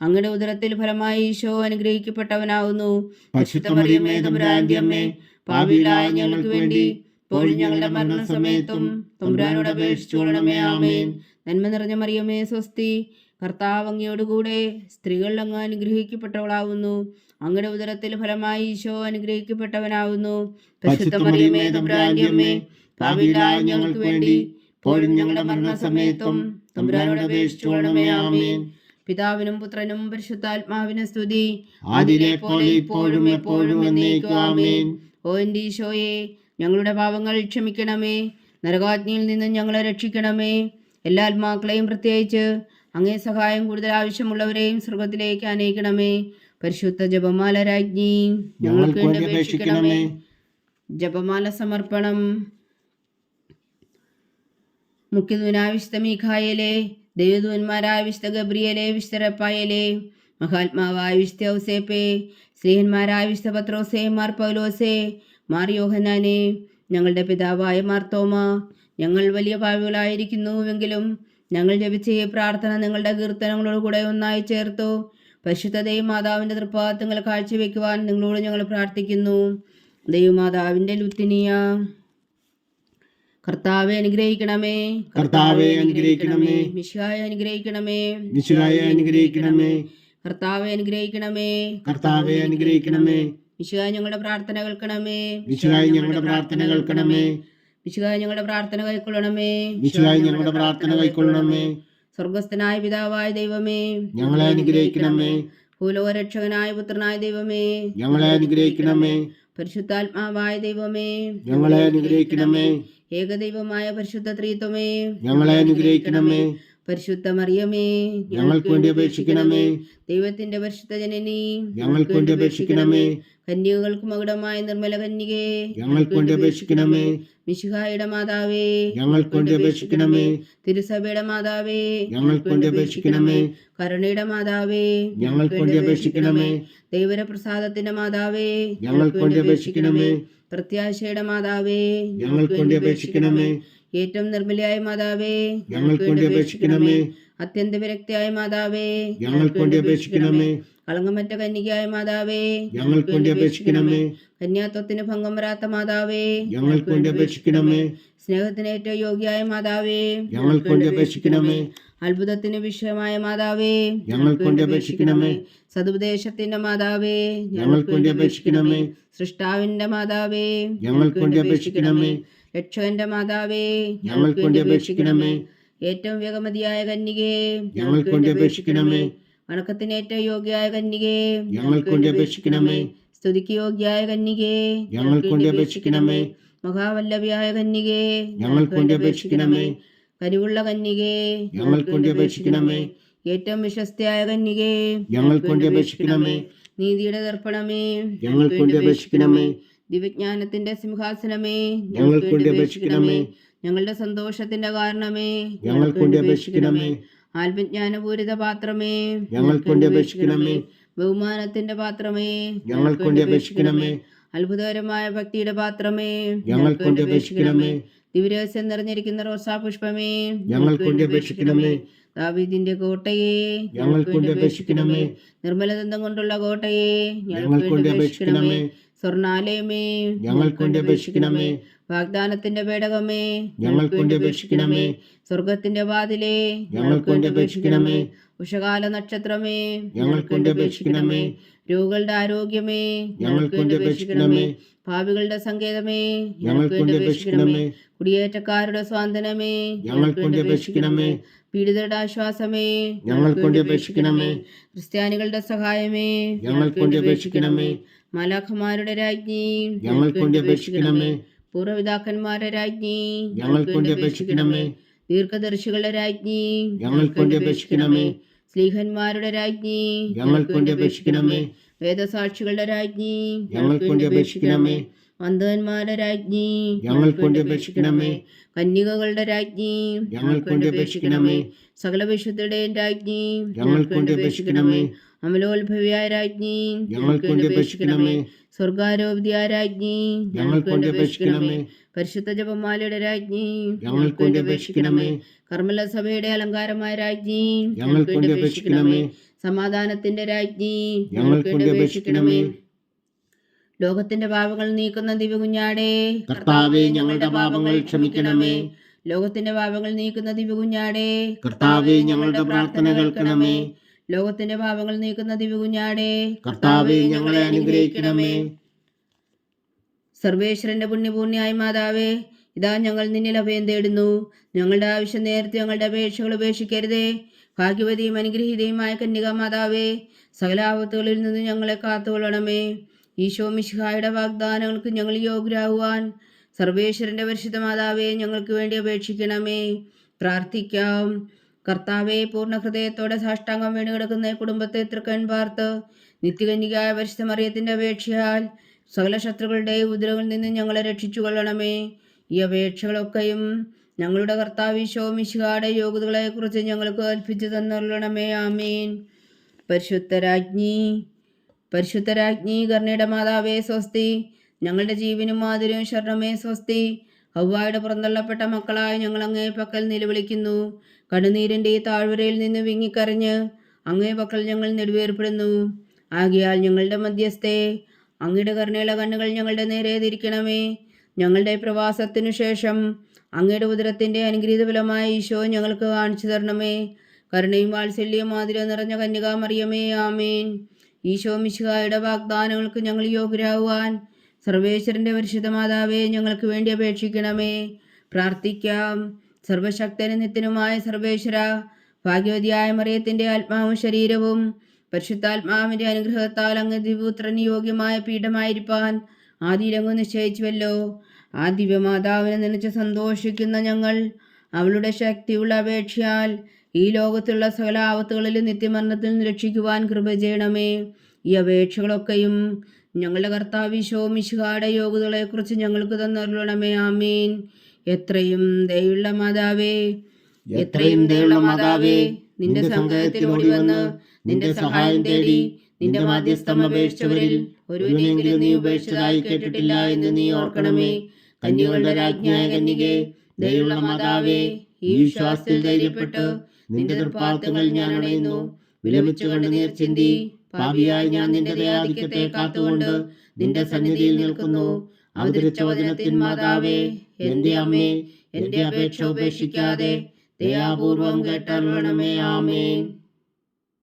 അങ്ങയുടെ ഉദരത്തിൽ ഫലമായി ഈശോ അനുഗ്രഹിക്കപ്പെട്ടവനാവുന്നു. പരിശുദ്ധ മറിയമേ തമ്പുരാന്റെ അമ്മേ, പാപികളായ ഞങ്ങൾക്ക് വേണ്ടി ഇപ്പോഴും ഞങ്ങളുടെ മരണസമയത്തും തമ്പുരാനോട് അപേക്ഷിച്ചുകൊള്ളണമേ. ആമേൻ. നന്മ നിറഞ്ഞ മറിയമേ സ്വസ്തി, കർത്താവ് അങ്ങയോട് കൂടെ സ്ത്രീകളിൽ അങ്ങ് അനുഗ്രഹിക്കപ്പെട്ടവളാവുന്നു. അങ്ങയുടെ ഉദരത്തിൽ ഫലമായി ഈശോ അനുഗ്രഹിക്കപ്പെട്ടവനാവുന്നു. പരിശുദ്ധ മറിയമേ തമ്പുരാന്റെ അമ്മേ, പാപികളായ ഞങ്ങൾക്ക് വേണ്ടി ഇപ്പോഴും ഞങ്ങളുടെ മരണസമയത്തും തമ്പുരാനോട് അപേക്ഷിച്ചുകൊള്ളണമേ. ആമേൻ. പിതാവിനും പുത്രനും പരിശുദ്ധാത്മാവിനും സ്തുതി, ആദിയിലെ പോലെ ഇപ്പോഴും എപ്പോഴും എന്നേക്കും. ആമേൻ. ഓ എൻ്റെ ഈശോയെ, ഞങ്ങളുടെ പാപങ്ങൾ ക്ഷമിക്കണമേ. നരകാഗ്നിയിൽ നിന്നും ഞങ്ങളെ രക്ഷിക്കണമേ. എല്ലാ ആത്മാക്കളെയും പ്രത്യേകിച്ച് അങ്ങേ സഹായം കൂടുതൽ ആവശ്യമുള്ളവരെയും സ്വർഗത്തിലേക്ക് അനയിക്കണമേ. പരിശുദ്ധ ജപമാല രാജ്ഞി, ഞങ്ങൾക്ക് വേണ്ടി അപേക്ഷിക്കണമേ. ജപമാല സമർപ്പണം. മുഖ്യദൂനായ വിശുദ്ധ മീഖായേലേ, ദൈവദൂതന്മാരായ വിശുദ്ധ ഗബ്രിയേലേ, വിശുദ്ധ റഫായേലേ, മഹാത്മാവായ വിശുദ്ധ ഔസേപ്പേ, സ്നേഹന്മാരായ വിശുദ്ധ പത്രോസേ, മാർ പൗലോസേ, മാർ യോഹന്നാനെ, ഞങ്ങളുടെ പിതാവായ മാർത്തോമ, ഞങ്ങൾ വലിയ പാപികളായിരിക്കുന്നുവെങ്കിലും ഞങ്ങൾ ജപിച്ച ഈ പ്രാർത്ഥന നിങ്ങളുടെ കീർത്തനങ്ങളോട് കൂടെ ഒന്നായി ചേർത്തു പരിശുദ്ധ ദൈവമാതാവിൻ്റെ തൃപ്പാദങ്ങൾ കാഴ്ചവെക്കുവാൻ നിങ്ങളോട് ഞങ്ങൾ പ്രാർത്ഥിക്കുന്നു. ദൈവമാതാവിൻ്റെ ലുത്തിനിയ, കർത്താവെ അനുഗ്രഹിക്കണമേ. കർത്താവെ അനുഗ്രഹിക്കണമേ. മിശിഹായെ അനുഗ്രഹിക്കണമേ. മിശിഹായെ അനുഗ്രഹിക്കണമേ. കർത്താവെ അനുഗ്രഹിക്കണമേ. കർത്താവെ അനുഗ്രഹിക്കണമേ. മിശിഹായെ ഞങ്ങളുടെ പ്രാർത്ഥന കേൾക്കണമേ. മിശിഹായെ ഞങ്ങളുടെ പ്രാർത്ഥന കേൾക്കണമേ. മിശിഹായെ ഞങ്ങളുടെ പ്രാർത്ഥന കൈക്കൊള്ളണമേ. മിശിഹായെ ഞങ്ങളുടെ പ്രാർത്ഥന കൈക്കൊള്ളണമേ. സ്വർഗസ്ഥനായ പിതാവായ ദൈവമേ, ഞങ്ങളെ അനുഗ്രഹിക്കണമേ. ഭൂലോകരക്ഷകനായ പുത്രനായ ദൈവമേ, ഞങ്ങളെ അനുഗ്രഹിക്കണമേ. പരിശുദ്ധാത്മാവായ ദൈവമേ, ഞങ്ങളെ അനുഗ്രഹിക്കണമേ. ഏകദൈവമായ പരിശുദ്ധ ത്രിത്വമേ, ഞങ്ങളെ അനുഗ്രഹിക്കണമേ. പരിശുദ്ധ മറിയമേ, ഞങ്ങൾക്ക് വേണ്ടി അപേക്ഷിക്കണമേ. ദൈവത്തിന്റെ പരിശുദ്ധ ജനനി, ഞങ്ങൾക്ക് വേണ്ടി അപേക്ഷിക്കണമേ. കന്യകൾക്ക് മകുടമായ നിർമ്മല കന്യകേ, ഞങ്ങൾക്ക് വേണ്ടി അപേക്ഷിക്കണമേ. മിശിഹായുടെ മാതാവേ, ഞങ്ങൾക്ക് വേണ്ടി അപേക്ഷിക്കണമേ. തിരുസഭയുടെ മാതാവേ, ഞങ്ങൾക്ക് വേണ്ടി അപേക്ഷിക്കണമേ. കരുണയുടെ മാതാവേ, ഞങ്ങൾക്ക് വേണ്ടി അപേക്ഷിക്കണമേ. ദൈവപ്രസാദത്തിന്റെ മാതാവേ, ഞങ്ങൾക്ക് വേണ്ടി അപേക്ഷിക്കണമേ. പ്രത്യാശയുടെ മാതാവേ, ഞങ്ങൾക്ക് വേണ്ടി അപേക്ഷിക്കണമേ. ഏറ്റവും നിർമ്മലയായ മാതാവേ, ഞങ്ങൾക്ക് വേണ്ടി അപേക്ഷിക്കണമേ. അത്യന്ത വിരക്തിയായ മാതാവേ, ഞങ്ങൾക്ക് വേണ്ടി അപേക്ഷിക്കണമേ. കളങ്കമറ്റ കന്യകയായ മാതാവേ, ഞങ്ങൾക്ക് വേണ്ടി അപേക്ഷിക്കണമേ. കന്യാത്വത്തിന് ഭംഗം വരാത്ത മാതാവേ, ഞങ്ങൾക്ക് വേണ്ടി അപേക്ഷിക്കണമേ. സ്നേഹത്തിന് ഏറ്റവും യോഗ്യയായ മാതാവേ, ഞങ്ങൾക്ക് വേണ്ടി അപേക്ഷിക്കണമേ. അത്ഭുതത്തിന് വിഷയമായ മാതാവേ, ഞങ്ങൾക്ക് വേണ്ടി അപേക്ഷിക്കണമേ. സതുപദേശത്തിന്റെ മാതാവേ, ഞങ്ങൾക്ക് വേണ്ടി അപേക്ഷിക്കണമേ. സൃഷ്ടാവിന്റെ മാതാവേ, ഞങ്ങൾക്ക് വേണ്ടി അപേക്ഷിക്കണമേ. രക്ഷകന്റെ മാതാവേ, ഞങ്ങൾക്ക് വേണ്ടി അപേക്ഷിക്കണമേ. ഏറ്റവും വേഗമതിയായ കന്യകേ, ഞങ്ങൾക്ക് വേണ്ടി അപേക്ഷിക്കണമേ. വണക്കത്തിന് ഏറ്റവും യോഗ്യയായ കന്യകേ, ഞങ്ങൾക്ക് വേണ്ടി അപേക്ഷിക്കണമേ. സ്തുതിക്ക് യോഗ്യയായ കന്യകേ, ഞങ്ങൾക്ക് വേണ്ടി അപേക്ഷിക്കണമേ. മഹാവല്ലഭിയായ കന്യകേ, ഞങ്ങൾക്ക് വേണ്ടി അപേക്ഷിക്കണമേ. കരിവുള്ള കന്യകേ, ഞങ്ങൾക്ക് വേണ്ടി അപേക്ഷിക്കണമേ. ഏറ്റവും വിശ്വസ്തയായ കന്യകേ, ഞങ്ങൾക്ക് വേണ്ടി അപേക്ഷിക്കണമേ. നീതിയുടെ ദർപ്പണമേ, ഞങ്ങൾക്ക് വേണ്ടി അപേക്ഷിക്കണമേ. ദിവ്യജ്ഞാനത്തിന്റെ സിംഹാസനമേ, ഞങ്ങൾക്ക് വേണ്ടി അപേക്ഷിക്കണമേ. ഞങ്ങളുടെ സന്തോഷത്തിന്റെ കാരണമേ, ഞങ്ങൾക്ക് വേണ്ടി അപേക്ഷിക്കണമേ. ആത്മജ്ഞാനപൂരിത പാത്രമേ, ഞങ്ങൾക്ക് വേണ്ടി അപേക്ഷിക്കണമേ. ബഹുമാനത്തിന്റെ പാത്രമേ, ഞങ്ങൾക്ക് വേണ്ടി അപേക്ഷിക്കണമേ. അത്ഭുതകരമായ ഭക്തിയുടെ പാത്രമേ, ഞങ്ങൾക്ക് വേണ്ടി അപേക്ഷിക്കണമേ. ദിവ്യരഹസ്യം നിറഞ്ഞിരിക്കുന്ന റോസാപുഷ്പമേ, ഞങ്ങൾക്ക് വേണ്ടി അപേക്ഷിക്കണമേ. ദാവീദിന്റെ കോട്ടയെ, ഞങ്ങൾക്ക് വേണ്ടി അപേക്ഷിക്കണമേ. നിർമ്മലദന്തം കൊണ്ടുള്ള കോട്ടയെ, ഞങ്ങൾക്ക് വേണ്ടി അപേക്ഷിക്കണമേ. സ്വർണാലയമേ, ഞങ്ങൾക്ക് വേണ്ടി അപേക്ഷിക്കണമേ. വാഗ്ദാനത്തിന്റെ പേടകമേ, ഞങ്ങൾക്ക് വേണ്ടി അപേക്ഷിക്കണമേ. സ്വർഗത്തിന്റെ വാതിലേ, ഞങ്ങൾക്ക് വേണ്ടി അപേക്ഷിക്കണമേ. ഉഷകാല നക്ഷത്രമേ, ഞങ്ങൾക്ക് വേണ്ടി അപേക്ഷിക്കണമേ. രോഗികളുടെ ആരോഗ്യമേ, ഞങ്ങൾക്ക് വേണ്ടി അപേക്ഷിക്കണമേ. പാപികളുടെ സങ്കേതമേ, ഞങ്ങൾക്ക് വേണ്ടി അപേക്ഷിക്കണമേ. കുടിയേറ്റക്കാരുടെ സ്വാന്തനമേ, ഞങ്ങൾക്ക് വേണ്ടി അപേക്ഷിക്കണമേ. പീഡിതരുടെ ആശ്വാസമേ, ഞങ്ങൾക്ക് വേണ്ടി അപേക്ഷിക്കണമേ. ക്രിസ്ത്യാനികളുടെ സഹായമേ, ഞങ്ങൾക്ക് വേണ്ടി അപേക്ഷിക്കണമേ. മാലാഖമാരുടെ രാജ്ഞി, ഞങ്ങൾക്ക് വേണ്ടി അപേക്ഷിക്കണമേ. പൂർവ്വപിതാക്കന്മാരുടെ രാജ്ഞി, ഞങ്ങൾക്ക് വേണ്ടി അപേക്ഷിക്കണമേ. ദീർഘദർശികളുടെ രാജ്ഞി, ഞങ്ങൾക്ക് വേണ്ടി അപേക്ഷിക്കണമേ. സ്ലീഹന്മാരുടെ രാജ്ഞി, ഞങ്ങൾക്ക് വേണ്ടി അപേക്ഷിക്കണമേ. വേദസാക്ഷികളുടെ രാജ്ഞി, ഞങ്ങൾക്ക് വേണ്ടി അപേക്ഷിക്കണമേ. വന്ധകന്മാരുടെ രാജ്ഞി, ഞങ്ങൾക്ക് വേണ്ടി അപേക്ഷിക്കണമേ. കന്യകകളുടെ രാജ്ഞി, ഞങ്ങൾക്ക് വേണ്ടി അപേക്ഷിക്കണമേ. സകല വിശുദ്ധരുടെയും രാജ്ഞി, ഞങ്ങൾക്ക് വേണ്ടി അപേക്ഷിക്കണമേ. അമലോത്ഭവിയായ രാജ്ഞി, ഞങ്ങൾക്ക് വേണ്ടി അപേക്ഷിക്കണമേ. സ്വർഗാരോപിതയായ രാജ്ഞി, ഞങ്ങൾക്ക് വേണ്ടി അപേക്ഷിക്കണമേ. പരിശുദ്ധ ജപമാലയുടെ രാജ്ഞി, ഞങ്ങൾക്ക് വേണ്ടി അപേക്ഷിക്കണമേ. കർമ്മല സഭയുടെ അലങ്കാരമായ രാജ്ഞി, ഞങ്ങൾക്ക് വേണ്ടി അപേക്ഷിക്കണമേ. സമാധാനത്തിന്റെ രാജ്ഞി, ഞങ്ങൾക്ക് വേണ്ടി അപേക്ഷിക്കണമേ. ലോകത്തിന്റെ പാപങ്ങൾ നീക്കുന്ന ദിവ്യകുഞ്ഞാടേ, കർത്താവേ, ഞങ്ങളുടെ പാപങ്ങൾ ക്ഷമിക്കണമേ. ലോകത്തിന്റെ പാപങ്ങൾ നീക്കുന്ന ദിവ്യകുഞ്ഞാടേ, കർത്താവേ, ഞങ്ങളുടെ പ്രാർത്ഥന കേൾക്കണമേ. ലോകത്തിന്റെ പാപങ്ങൾ നീക്കുന്ന ദിവ്യകുഞ്ഞാടേ, കർത്താവേ, ഞങ്ങളെ അനുഗ്രഹിക്കണമേ. സർവേശ്വരന്റെ പുണ്യപൂർണ്യായ മാതാവേ, ഇതാ ഞങ്ങൾ നിന്നിൽ അഭയം തേടുന്നു. ഞങ്ങളുടെ ആവശ്യം നേരത്തെ ഞങ്ങളുടെ അപേക്ഷകൾ ഉപേക്ഷിക്കരുതേ. ഭാഗ്യവതിയും അനുഗ്രഹീതയുമായ കന്യക മാതാവേ, സകല ആപത്തുകളിൽ നിന്ന് ഞങ്ങളെ കാത്തുകൊള്ളണമേ. ഈശോ മിശിഹായുടെ വാഗ്ദാനങ്ങൾക്ക് ഞങ്ങൾ യോഗ്യരാകുവാൻ സർവേശ്വരന്റെ പരിശുദ്ധ മാതാവേ, ഞങ്ങൾക്ക് വേണ്ടി അപേക്ഷിക്കണമേ. പ്രാർത്ഥിക്കാം. കർത്താവെ, പൂർണ്ണ ഹൃദയത്തോടെ സാഷ്ടാംഗം വീണ് കിടക്കുന്ന ഈ കുടുംബത്തെ തൃക്കൺ പാർത്ത് നിത്യകന്യകയായ പരിശുദ്ധ മറിയത്തിന്റെ അപേക്ഷയാൽ സകല ശത്രുക്കളുടെ ഉപദ്രവങ്ങളിൽ നിന്ന് ഞങ്ങളെ രക്ഷിച്ചു കൊള്ളണമേ. ഈ അപേക്ഷകളൊക്കെയും ഞങ്ങളുടെ കർത്താവ് ഈശോ മിശിഹായുടെ യോഗ്യതകളെക്കുറിച്ച് ഞങ്ങൾക്ക് കൽപ്പിച്ചു തന്നുകൊള്ളണമേ. ആമീൻ. പരിശുദ്ധരാജ്ഞി കർണിയുടെ മാതാവേ സ്വസ്തി. ഞങ്ങളുടെ ജീവനും മാധുര്യവും ശരണമേ സ്വസ്തി. ഹവ്വായുടെ പുറന്തള്ളപ്പെട്ട മക്കളായി ഞങ്ങൾ അങ്ങേ പക്കൽ നിലവിളിക്കുന്നു. കണ്ണുനീരിൻ്റെ ഈ താഴ്വരയിൽ നിന്ന് വിങ്ങിക്കരഞ്ഞ് അങ്ങേ പക്കൽ ഞങ്ങൾ നെടുവേർപ്പെടുന്നു. ആകയാൽ ഞങ്ങളുടെ മധ്യസ്ഥേ, അങ്ങയുടെ കരുണയുള്ള കണ്ണുകൾ ഞങ്ങളുടെ നേരെ തിരിക്കണമേ. ഞങ്ങളുടെ പ്രവാസത്തിനു ശേഷം അങ്ങയുടെ ഉദരത്തിൻ്റെ അനുഗ്രഹീത ഫലമായ ഈശോ ഞങ്ങൾക്ക് കാണിച്ചു തരണമേ. കരുണയും വാത്സല്യവും മാധുര്യം നിറഞ്ഞ കന്യകാമറിയമേ, ആമേൻ. ഈശോ മിശിഹായുടെ വാഗ്ദാനങ്ങൾക്ക് ഞങ്ങൾ യോഗ്യരാകുവാൻ സർവേശ്വരന്റെ പരിശുദ്ധ മാതാവേ, ഞങ്ങൾക്ക് വേണ്ടി അപേക്ഷിക്കണമേ. പ്രാർത്ഥിക്കാം. സർവശക്തനും നിത്യനുമായ സർവേശ്വര, ഭാഗ്യവതിയായ മറിയത്തിന്റെ ആത്മാവും ശരീരവും പരിശുദ്ധാത്മാവിന്റെ അനുഗ്രഹത്താൽ അങ്ങ് ദിവ്യപുത്രന് യോഗ്യമായ പീഠമായിരിക്കാൻ ആദിയിലങ്ങ് നിശ്ചയിച്ചുവല്ലോ. ആ ദിവ്യമാതാവിനെ നനച്ച് സന്തോഷിക്കുന്ന ഞങ്ങൾ അവളുടെ ശക്തിയുള്ള അപേക്ഷയാൽ ഈ ലോകത്തുള്ള സകല ആപത്തുകളിലും നിത്യമരണത്തിൽ നിന്ന് രക്ഷിക്കുവാൻ കൃപ ചെയ്യണമേ. ഈ അപേക്ഷകളൊക്കെയും ഞങ്ങളുടെ കർത്താവ് ഈശോ മിശിഹായുടെ യോഗ്യതകളെക്കുറിച്ച് ഞങ്ങൾക്ക് തന്നരുളണമേ. ആമീൻ. എത്രയും ദയുള്ള മാതാവേ, നിന്റെ സങ്കേതത്തിൽ ഓടി വന്ന് നിന്റെ സഹായം തേടി നിന്റെ മാധ്യസ്ഥം അപേക്ഷിച്ചവരിൽ ഒരുവനെങ്കിലും നീ ഉപേക്ഷിച്ചതായി കേട്ടിട്ടില്ല എന്ന് നീ ഓർക്കണമേ. കന്യകളുടെ രാജ്ഞിയായ കന്യകേ, ദയുള്ള മാതാവേ, ഈ വിശ്വാസത്തിൽ ധൈര്യപ്പെട്ട് നിന്റെ തൃപ്പാദങ്ങൾ ഞാൻ അണയുന്നു. വിലപിച്ചു കണ്ണുനീർ ചിന്തി പാപിയായി ഞാൻ നിന്റെ ദയാധിക്യത്തെ കാത്തുകൊണ്ട് നിന്റെ സന്നിധിയിൽ നിൽക്കുന്നു. അവതരിച്ച വചനത്തിൻ മാതാവേ, എന്റെ അമ്മേ, എന്റെ അപേക്ഷ ഉപേക്ഷിക്കാതെ ദയാപൂർവം കേട്ടരുളണമേ. ആമേൻ.